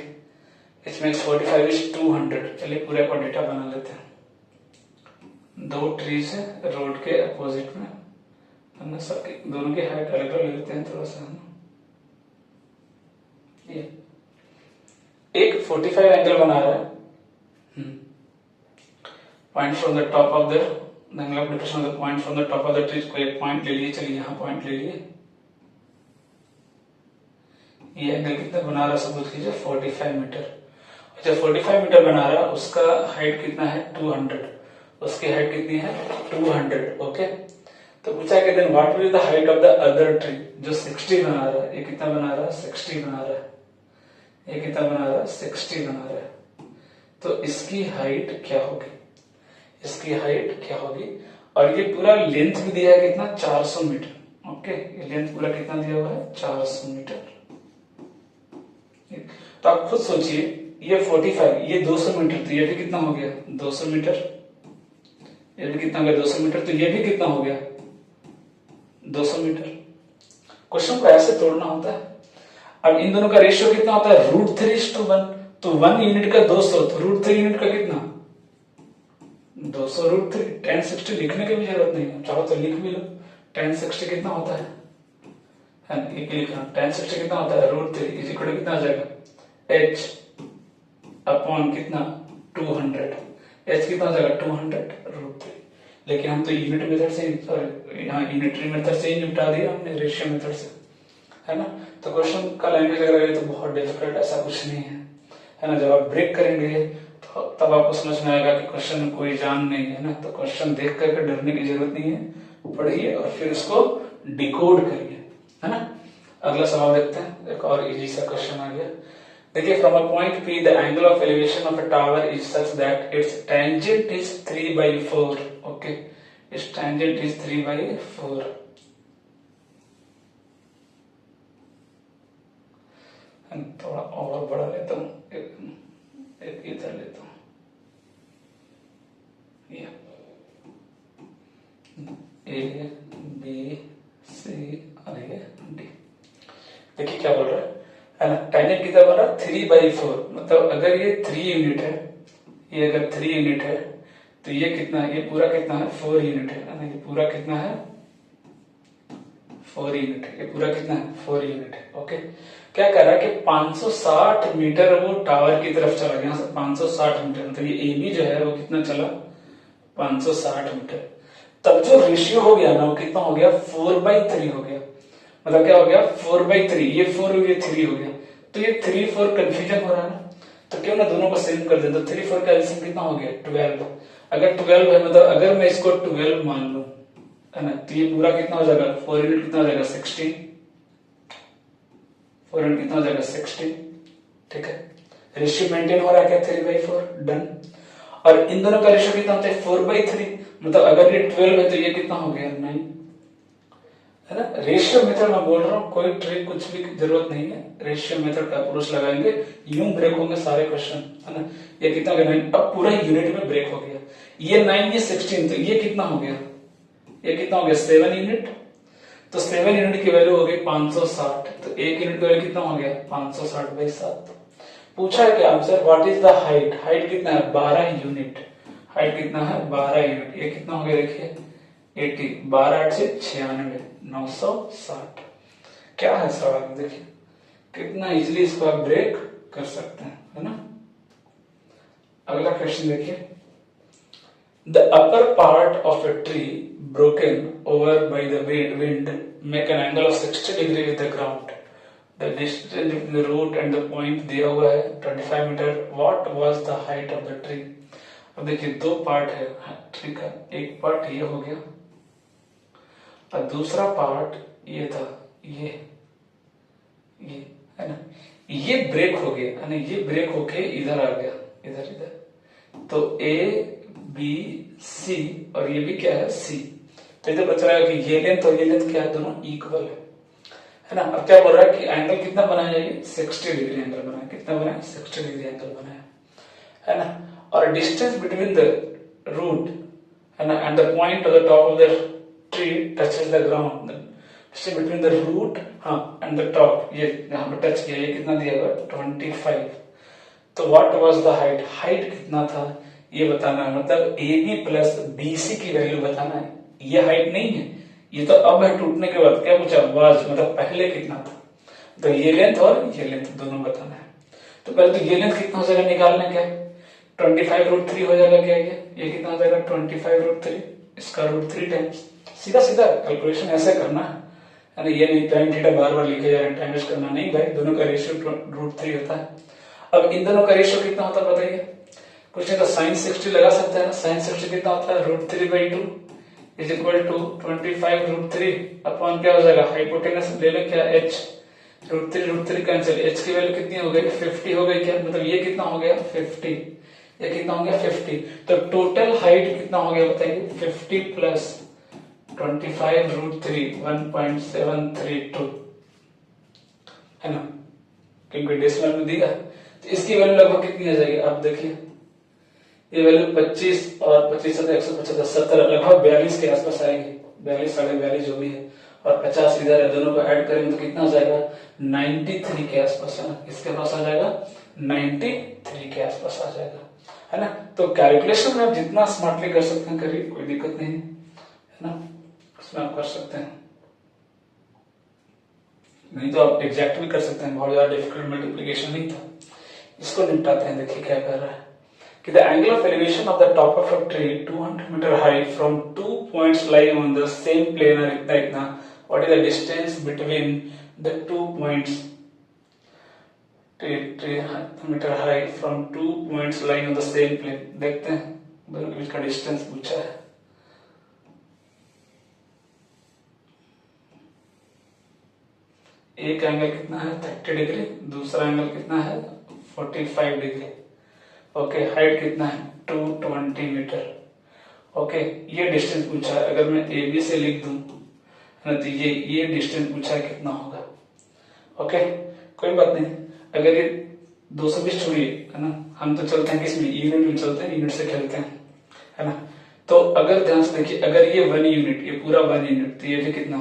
which makes 45 is 200। चलिए पूरे का डेटा बना लेते हैं। दो ट्रीज है रोड के अपोजिट में, है ना, सबके दोनों की हाइट अलग अलग लेते हैं थोड़ा सा, है ना। ये एक 45 एंगल बना रहा है, point from the top of the angle of depression of the point from the top of the trees. को एक पॉइंट ले लिए, चलिए यहां पॉइंट ले लिए। ये एंगल कितना बना रहा है, सपोज कीजिए 45 मीटर। अच्छा, 45 मीटर बना रहा है, उसका हाइट कितना है 200, उसकी हाइट कितनी है 200। ओके, तो पूछा कि then what will the height of the other tree, जो 60 बना रहा है। ये कितना बना रहा है 60 बना रहा है, ये कितना बना रहा है 60 बना रहा है। तो इसकी हाइट क्या होगी, इसकी हाइट क्या होगी। और ये पूरा लेंथ भी दिया है कितना 400 मीटर। ओके, ये लेंथ पूरा कितना दिया हुआ है 400 मीटर। तो आप खुद सोचिए, ये 45, ये 200 मीटर, तो ये भी कितना हो गया 200 मीटर, ये भी कितना हो गया 200 मीटर, तो ये भी कितना हो गया 200 मीटर। क्वेश्चन को ऐसे तोड़ना होता है। अब इन दोनों का रेशियो कितना होता है √3:1, तो 1 यूनिट का 200, तो √3 यूनिट का कितना 200 √3। tan 60 लिखने की भी जरूरत नहीं है, चाहो तो लिख भी लो। tan 60 कितना होता है ये लिखना, tan 60 कितना होता है √3 इज इक्वल टू कितना आ जाएगा h अपॉन कितना 200। h कितना हो जाएगा 200 √3। लेकिन हम तो यूनिट मेथड से, यहाँ यूनिटरी मेथड से ही निपटा दिया हमने, रेशियो मेथड से, है ना। तो क्वेश्चन का लैंग्वेज अगर है तो बहुत डिफिकल्ट ऐसा कुछ नहीं है ना। जब आप ब्रेक करेंगे तो तब आपको समझ में आएगा कि क्वेश्चन में कोई जान नहीं है ना। तो क्वेश्चन देख करके डरने की जरूरत नहीं है, पढ़िए और फिर इसको डिकोड करिए, है ना। अगला सवाल देखते हैं, एक और इजी सा क्वेश्चन आ गया। देखिए, from a point P the angle of elevation of a tower is such that it's tangent is 3/4। Okay, it's tangent is 3/4। थोड़ा और बड़ा लेता हूं, एक इधर लेता हूं, ये A B C और ये D। देखिए क्या बोल रहा है ना, टेंजेंट कितना बोल रहा है 3/4। मतलब अगर ये 3 यूनिट है, ये अगर 3 यूनिट है, तो ये कितना है, ये पूरा कितना है 4 यूनिट है ना। ये पूरा कितना है 4 यूनिट है, ये पूरा कितना है 4 यूनिट है। ओके, क्या कह रहा है कि 560 मीटर वो टावर की तरफ चला, यहां से 560 मीटर, मतलब ये AB जो है वो कितना चला 560 मीटर। तब जो रेशियो हो गया ना, वो कितना हो गया 4/3 हो गया। मतलब क्या हो गया 4/3, ये 4 और ये 3 हो गया। तो ये 3-4 कंफ्यूजन हो रहा है ना। तो क्यों ना दोनों को सेम कर दे, तो 3 4 का एलसीएम कितना हो गया 12। अगर 12 है मतलब अगर मैं इसको 12 मान लूं है ना, तो ये पूरा कितना हो जाएगा 4 यूनिट कितना हो जाएगा 16, 4 यूनिट कितना हो जाएगा 16। ठीक है, रेशियो मेंटेन हो रहा है क्या 3/4, डन। और इन दोनों का रेशियो कितना होता है 4/3, मतलब अगर ये 12 है तो ये कितना हो गया 9, है ना। रेशियो मेथड मैं बोल रहा हूँ, कोई ट्रिक कुछ भी जरूरत नहीं है, रेशियो मेथड का अप्रोच लगाएंगे, यूं ब्रेक होंगे सारे क्वेश्चन, है ना। ये कितना हो गया 9, अब पूरा यूनिट में ब्रेक हो गया, ये 9 ये 16, तो ये कितना हो गया, ये कितना हो गया 7 यूनिट, तो 7 यूनिट की वैल्यू हो गई 560, तो 1 यूनिट की वैल्यू कितना हो गया 560/7। पूछा है क्या answer, what is the height, height कितना है 12 यूनिट, हाइट कितना है 12 यूनिट, ये कितना हो गया देखिए 80, 12 8 से 96, 960। क्या है सवाल में देखिए, कितना इजीली इसको आप ब्रेक कर सकते हैं, है ना। अगला क्वेश्चन देखिए, the upper part of a tree broken over by the wind make an angle of 60 degree with the ground. The distance between the root and the point दिया हुआ है 25 metre. What was the height of the tree? अब देखिए दो part है tree का, एक part ये हो गया और दूसरा पार्ट ये था, ये है ना, ये ब्रेक हो गया है ना, ये ब्रेक होके इधर आ गया, इधर इधर, तो ए बी सी और ये भी क्या है सी, तो इधर बच रहा है कि ये लेंथ और ये लेंथ क्या है दोनों इक्वल है ना। अब क्या बोल रहा है कि एंगल कितना बनाया जाएगा 60 डिग्री एंगल बनाया, कितना बनाया 60 डिग्री एंगल बनाया, है ना। और डिस्टेंस बिटवीन द रूट है ना and the point of the top of the tree touches the ground, distance between the root हाँ एंड द टॉप, ये यहाँ पे टच किया, ये कितना दिया हुआ 25। तो what was the height, height कितना था ये बताना है, मतलब A B plus B C की वैल्यू बताना है, ये हाइट नहीं है, ये तो अब है टूटने के बाद, क्या पूछा वाज मतलब पहले कितना था, तो ये लेंथ और ये लेंथ दोनों बताना है। तो पहले तो ये लेंथ कितना हो जाएगा निकालने क्या 25√3 हो जाएगा, क्या ये कितना हो जाएगा 25√3, इसका √3 टाइम्स, सीधा सीधा कैलकुलेशन ऐसे करना है ना, ये नहीं टाइम थीटा बार बार लिखे जा रहे हैं, टाइम वेस्ट करना नहीं भाई, दोनों का रेशियो √3 होता है। अब इन दोनों का रेशियो कितना होता है बताइए, कुछ नहीं तो sin 60 लगा सकते हैं, sin 60 कितना होता है √3/2 इज इक्वल टू 25√3 अपॉन क्या हो जाएगा हाइपोटेनस ले लें क्या h, √3 कैंसिल, h की वैल्यू कितनी हो गई 50 हो गई क्या, मतलब ये कितना हो गया 50, ये कितना हो गया 50, तो टोटल हाइट कितना हो गया बताइए 50 प्लस 25√3 1.732 है ना, क्योंकि डेसिमल में दिया, तो इसकी वैल्यू लगभग कितनी आ जाएगी आप देखिए, ये वैल्यू 25 और 25 से 175 70 लगभग 42 के आसपास आएगी, 42 42.5 जो भी है, और 50 इधर है, दोनों को ऐड करेंगे तो कितना हो जाएगा 93 के आसपास, है ना, इसके पास आ जाएगा 93 के आसपास आ जाएगा, है ना। तो कैलकुलेशन में आप जितना स्मार्टली कर सकते हैं करिए, कोई दिक्कत नहीं है ना, उसमें आप कर सकते हैं, नहीं तो आप एग्जैक्ट भी कर सकते हैं, बहुत ज्यादा डिफिकल्ट मल्टीप्लिकेशन नहीं था। इसको निपटाते हैं, देखिए क्या कर रहा है कि the angle of elevation of the top of a tree 200 meter high from 2 points lying on the same plane are इतना, what is the distance between the 2 points, 300 meter high from 2 points lying on the same plane, देखते हैं दोनों के बीच का distance पूछा है। एक एंगल कितना है 30 डिग्री, दूसरा एंगल कितना है 45 डिग्री, ओके हाइट कितना है 220 मीटर, ओके ये डिस्टेंस पूछा है, अगर मैं ए बी से लिख दूं है ना, तो ये डिस्टेंस पूछा है कितना होगा, ओके कोई बात नहीं, अगर ये 220 छोड़िए है ना, हम तो चलते हैं किसमें यूनिट में चलते हैं, यूनिट से खेलते हैं है ना। तो अगर ध्यान से देखिए, अगर ये 1 यूनिट, ये पूरा 1 यूनिट, तो ये भी कितना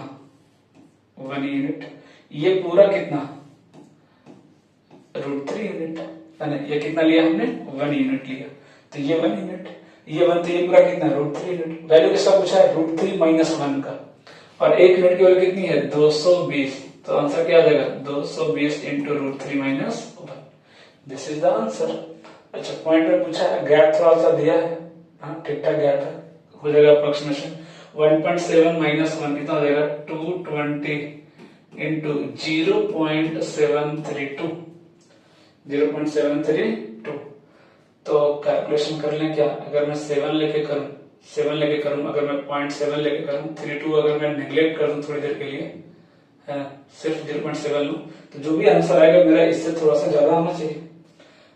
1 यूनिट, ये पूरा कितना √3 यूनिट है ना, ये कितना लिया हमने 1 यूनिट लिया, तो ये 1 यूनिट, ये 1, तो ये पूरा कितना √3 यूनिट, वैल्यू किसका पूछा है √3 - 1 का, और 1 यूनिट की वैल्यू कितनी है 220, तो आंसर क्या आ जाएगा 220 into √3 - 1, this is the answer. अच्छा पॉइंट में पूछा है, गैप थोड़ा सा दिया है, हाँ ठीक ठाक गैप है, हो जाएगा अप्रोक्सीमेशन 1.7 - 1 कितना हो जाएगा 220 into 0.732, 0.732 तो कैलकुलेशन कर लें क्या, अगर मैं 7 लेके करूं अगर मैं 0.7 लेके करूं, 32 अगर मैं नेग्लेक्ट कर दूं थोड़ी देर के लिए, है ना, सिर्फ 0.7 लूं, तो जो भी आंसर आएगा मेरा इससे थोड़ा सा ज्यादा होना चाहिए,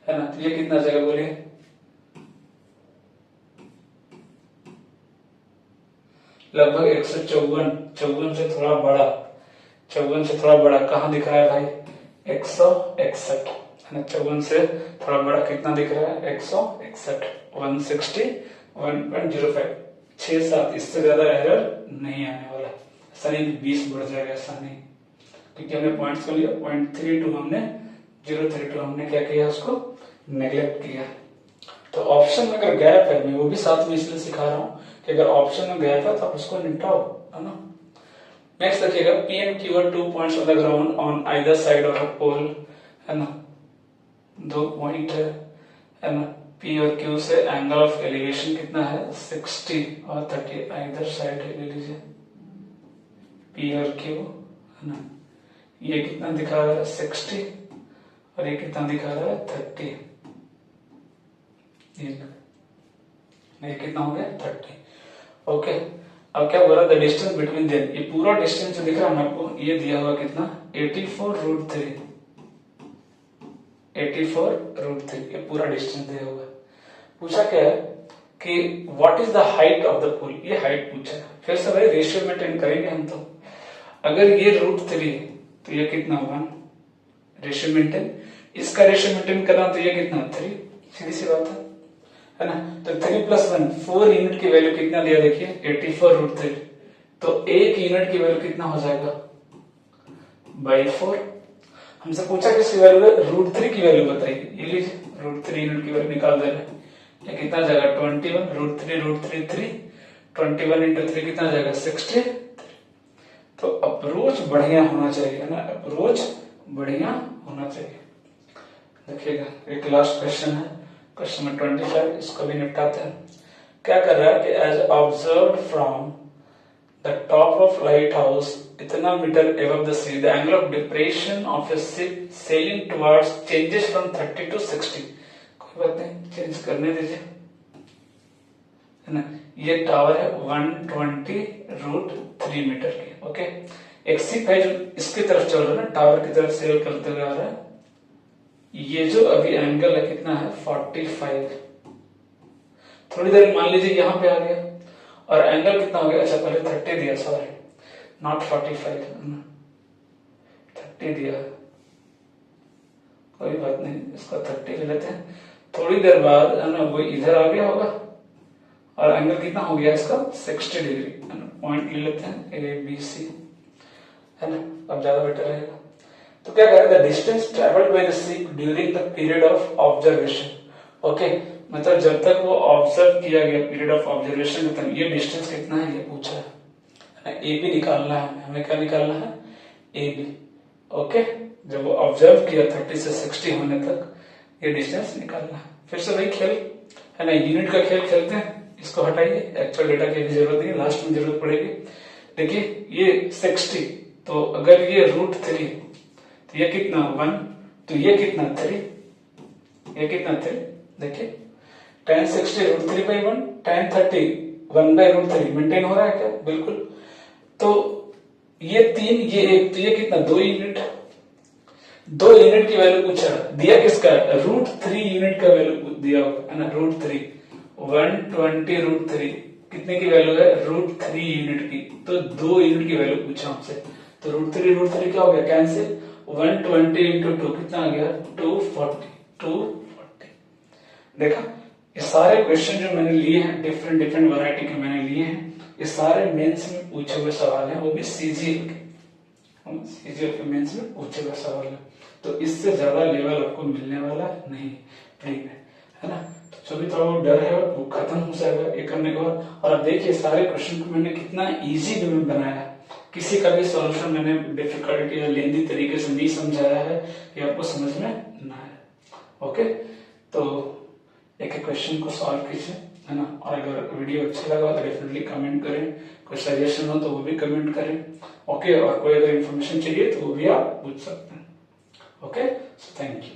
है ना। तो ये कितना आ जाएगा बोलिए, लगभग 154, 54 से थोड़ा बड़ा, 54 से थोड़ा बड़ा कहाँ दिख रहा है भाई, 161, है ना। 54 से थोड़ा बड़ा कितना दिख रहा है, 161, 161.05, 6-7, इससे ज्यादा एरर नहीं आने वाला। ऐसा नहीं 20 बढ़ जाएगा, ऐसा नहीं, क्योंकि हमने पॉइंट्स को लिया 0.32, हमने 0.32 हमने क्या किया, उसको नेग्लेक्ट किया। तो ऑप्शन में अगर गैप है, मैं वो भी साथ में इसलिए सिखा रहा हूं कि अगर ऑप्शन में गैप है तो आप उसको निपटाओ, है ना। नेक्स्ट देखिएगा, P and Q are 2 points on the ground on either side of a pole, है ना, 2 पॉइंट है ना। पी और क्यू से एंगल ऑफ एलिवेशन कितना है, 60 और 30, आइदर साइड ले लीजिए, पी और क्यू, है ना। ये कितना दिखा रहा है, 60, और ये कितना दिखा रहा है, 30, ये कितना हो गया, 30। ओके, अब क्या बोल रहा है, द डिस्टेंस बिटवीन देम, ये पूरा डिस्टेंस जो दिख रहा है ना आपको, ये दिया हुआ कितना, 84√3, 84√3, ये पूरा डिस्टेंस दिया हुआ है। पूछा क्या है कि what is the height of the पुल, ये हाइट पूछा है। फिर से भाई रेशियो मेंटेन करेंगे हम, तो अगर ये √3 है तो ये कितना होगा, रेशियो मेंटेन, इसका रेशियो मेंटेन करना तो ये कितना, 3, सीधी सी बात है ना। तो 3 + 1, 4 यूनिट की वैल्यू कितना दिया, देखिए 84√3, तो 1 यूनिट की वैल्यू कितना हो जाएगा, /4। हमसे पूछा किसकी वैल्यू है, √3 की वैल्यू बताइए, ये लीजिए √3 यूनिट की वैल्यू निकाल दे रहे हैं, ये कितना जाएगा, 21, √3 3, 21 × 3 कितना जाएगा, 60। तो अप्रोच बढ़िया होना चाहिए ना, अप्रोच बढ़िया होना चाहिए। देखिएगा एक लास्ट क्वेश्चन है, क्वेश्चन नंबर 25, इसको भी निपटाते हैं। क्या कर रहा है कि as observed from the top of light house इतना metre above the sea, the angle of depression of a ship sailing towards changes from 30 to 60। कोई बात नहीं, चेंज करने दीजिए, है ना। ये टावर है 120√3 मीटर की, ओके। एक शिप है जो इसकी तरफ चल रहा है ना, टावर की तरफ सेल करते हुए आ रहा है। ये जो अभी एंगल है कितना है, 45। थोड़ी देर मान लीजिए यहां पे आ गया, और एंगल कितना हो गया, अच्छा पहले 30 दिया, सॉरी नॉट 45, 30 दिया, कोई बात नहीं, इसका 30 ले लेते हैं। थोड़ी देर बाद है ना वो इधर आ गया होगा, और एंगल कितना हो गया इसका, 60 डिग्री, पॉइंट ले लेते हैं ABC, है ना, अब ज्यादा बेटर रहेगा। तो क्या करें, the distance travelled by the ship during the period of observation, okay, मतलब जब तक वो ऑब्जर्व किया गया, पीरियड ऑफ ऑब्जर्वेशन में, तब ये डिस्टेंस कितना है ये पूछा है, AB निकालना है हमें, क्या निकालना है, AB, ओके। जब वो ऑब्जर्व किया 30 से 60 होने तक, ये डिस्टेंस निकालना है। फिर से वही खेल, है ना, यूनिट का खेल खेलते हैं, इसको हटाइए, एक्चुअल डेटा की भी जरूरत नहीं, लास्ट में जरूरत पड़ेगी। देखिए ये 60, तो अगर ये √3, तो ये कितना 1, तो ये कितना 3, ये कितना 3, देखिए tan 60 √3/1, tan 30 1/√3, मेंटेन हो रहा है क्या, बिल्कुल। तो ये 3, ये 1, तो ये कितना 2 यूनिट, 2 यूनिट की वैल्यू पूछा दिया, किसका, √3 यूनिट का वैल्यू दिया होगा, है ना, √3, 120√3 कितने की वैल्यू है, √3 यूनिट की, तो 2 यूनिट की वैल्यू पूछा हमसे, तो √3 क्या हो गया, कैंसिल, 120 × 2 कितना आ गया, 240। देखा, ये सारे क्वेश्चन जो मैंने लिए हैं, डिफरेंट वैरायटी के मैंने लिए हैं, ये सारे मेंस में पूछे हुए सवाल हैं, वो भी CGL के मेंस में पूछे हुए सवाल हैं। तो इससे ज्यादा लेवल आपको मिलने वाला नहीं प्री में, है ना। तो जो भी थोड़ा वो डर है वो खत्म हो जाएगा ये करने के बाद। और अब देखिए सारे क्वेश्चन को मैंने कितना इजी वे में बनाया, किसी का भी सॉल्यूशन मैंने डिफिकल्ट या लेंदी तरीके से नहीं समझाया है कि आपको समझ में ना आए, ओके। तो एक एक क्वेश्चन को सॉल्व कीजिए, है ना। और अगर वीडियो अच्छा लगा तो डेफिनेटली कमेंट करें, कोई सजेशन हो तो वो भी कमेंट करें, ओके। और कोई अगर इन्फॉर्मेशन चाहिए तो वो भी आप पूछ सकते हैं, ओके। So thank you.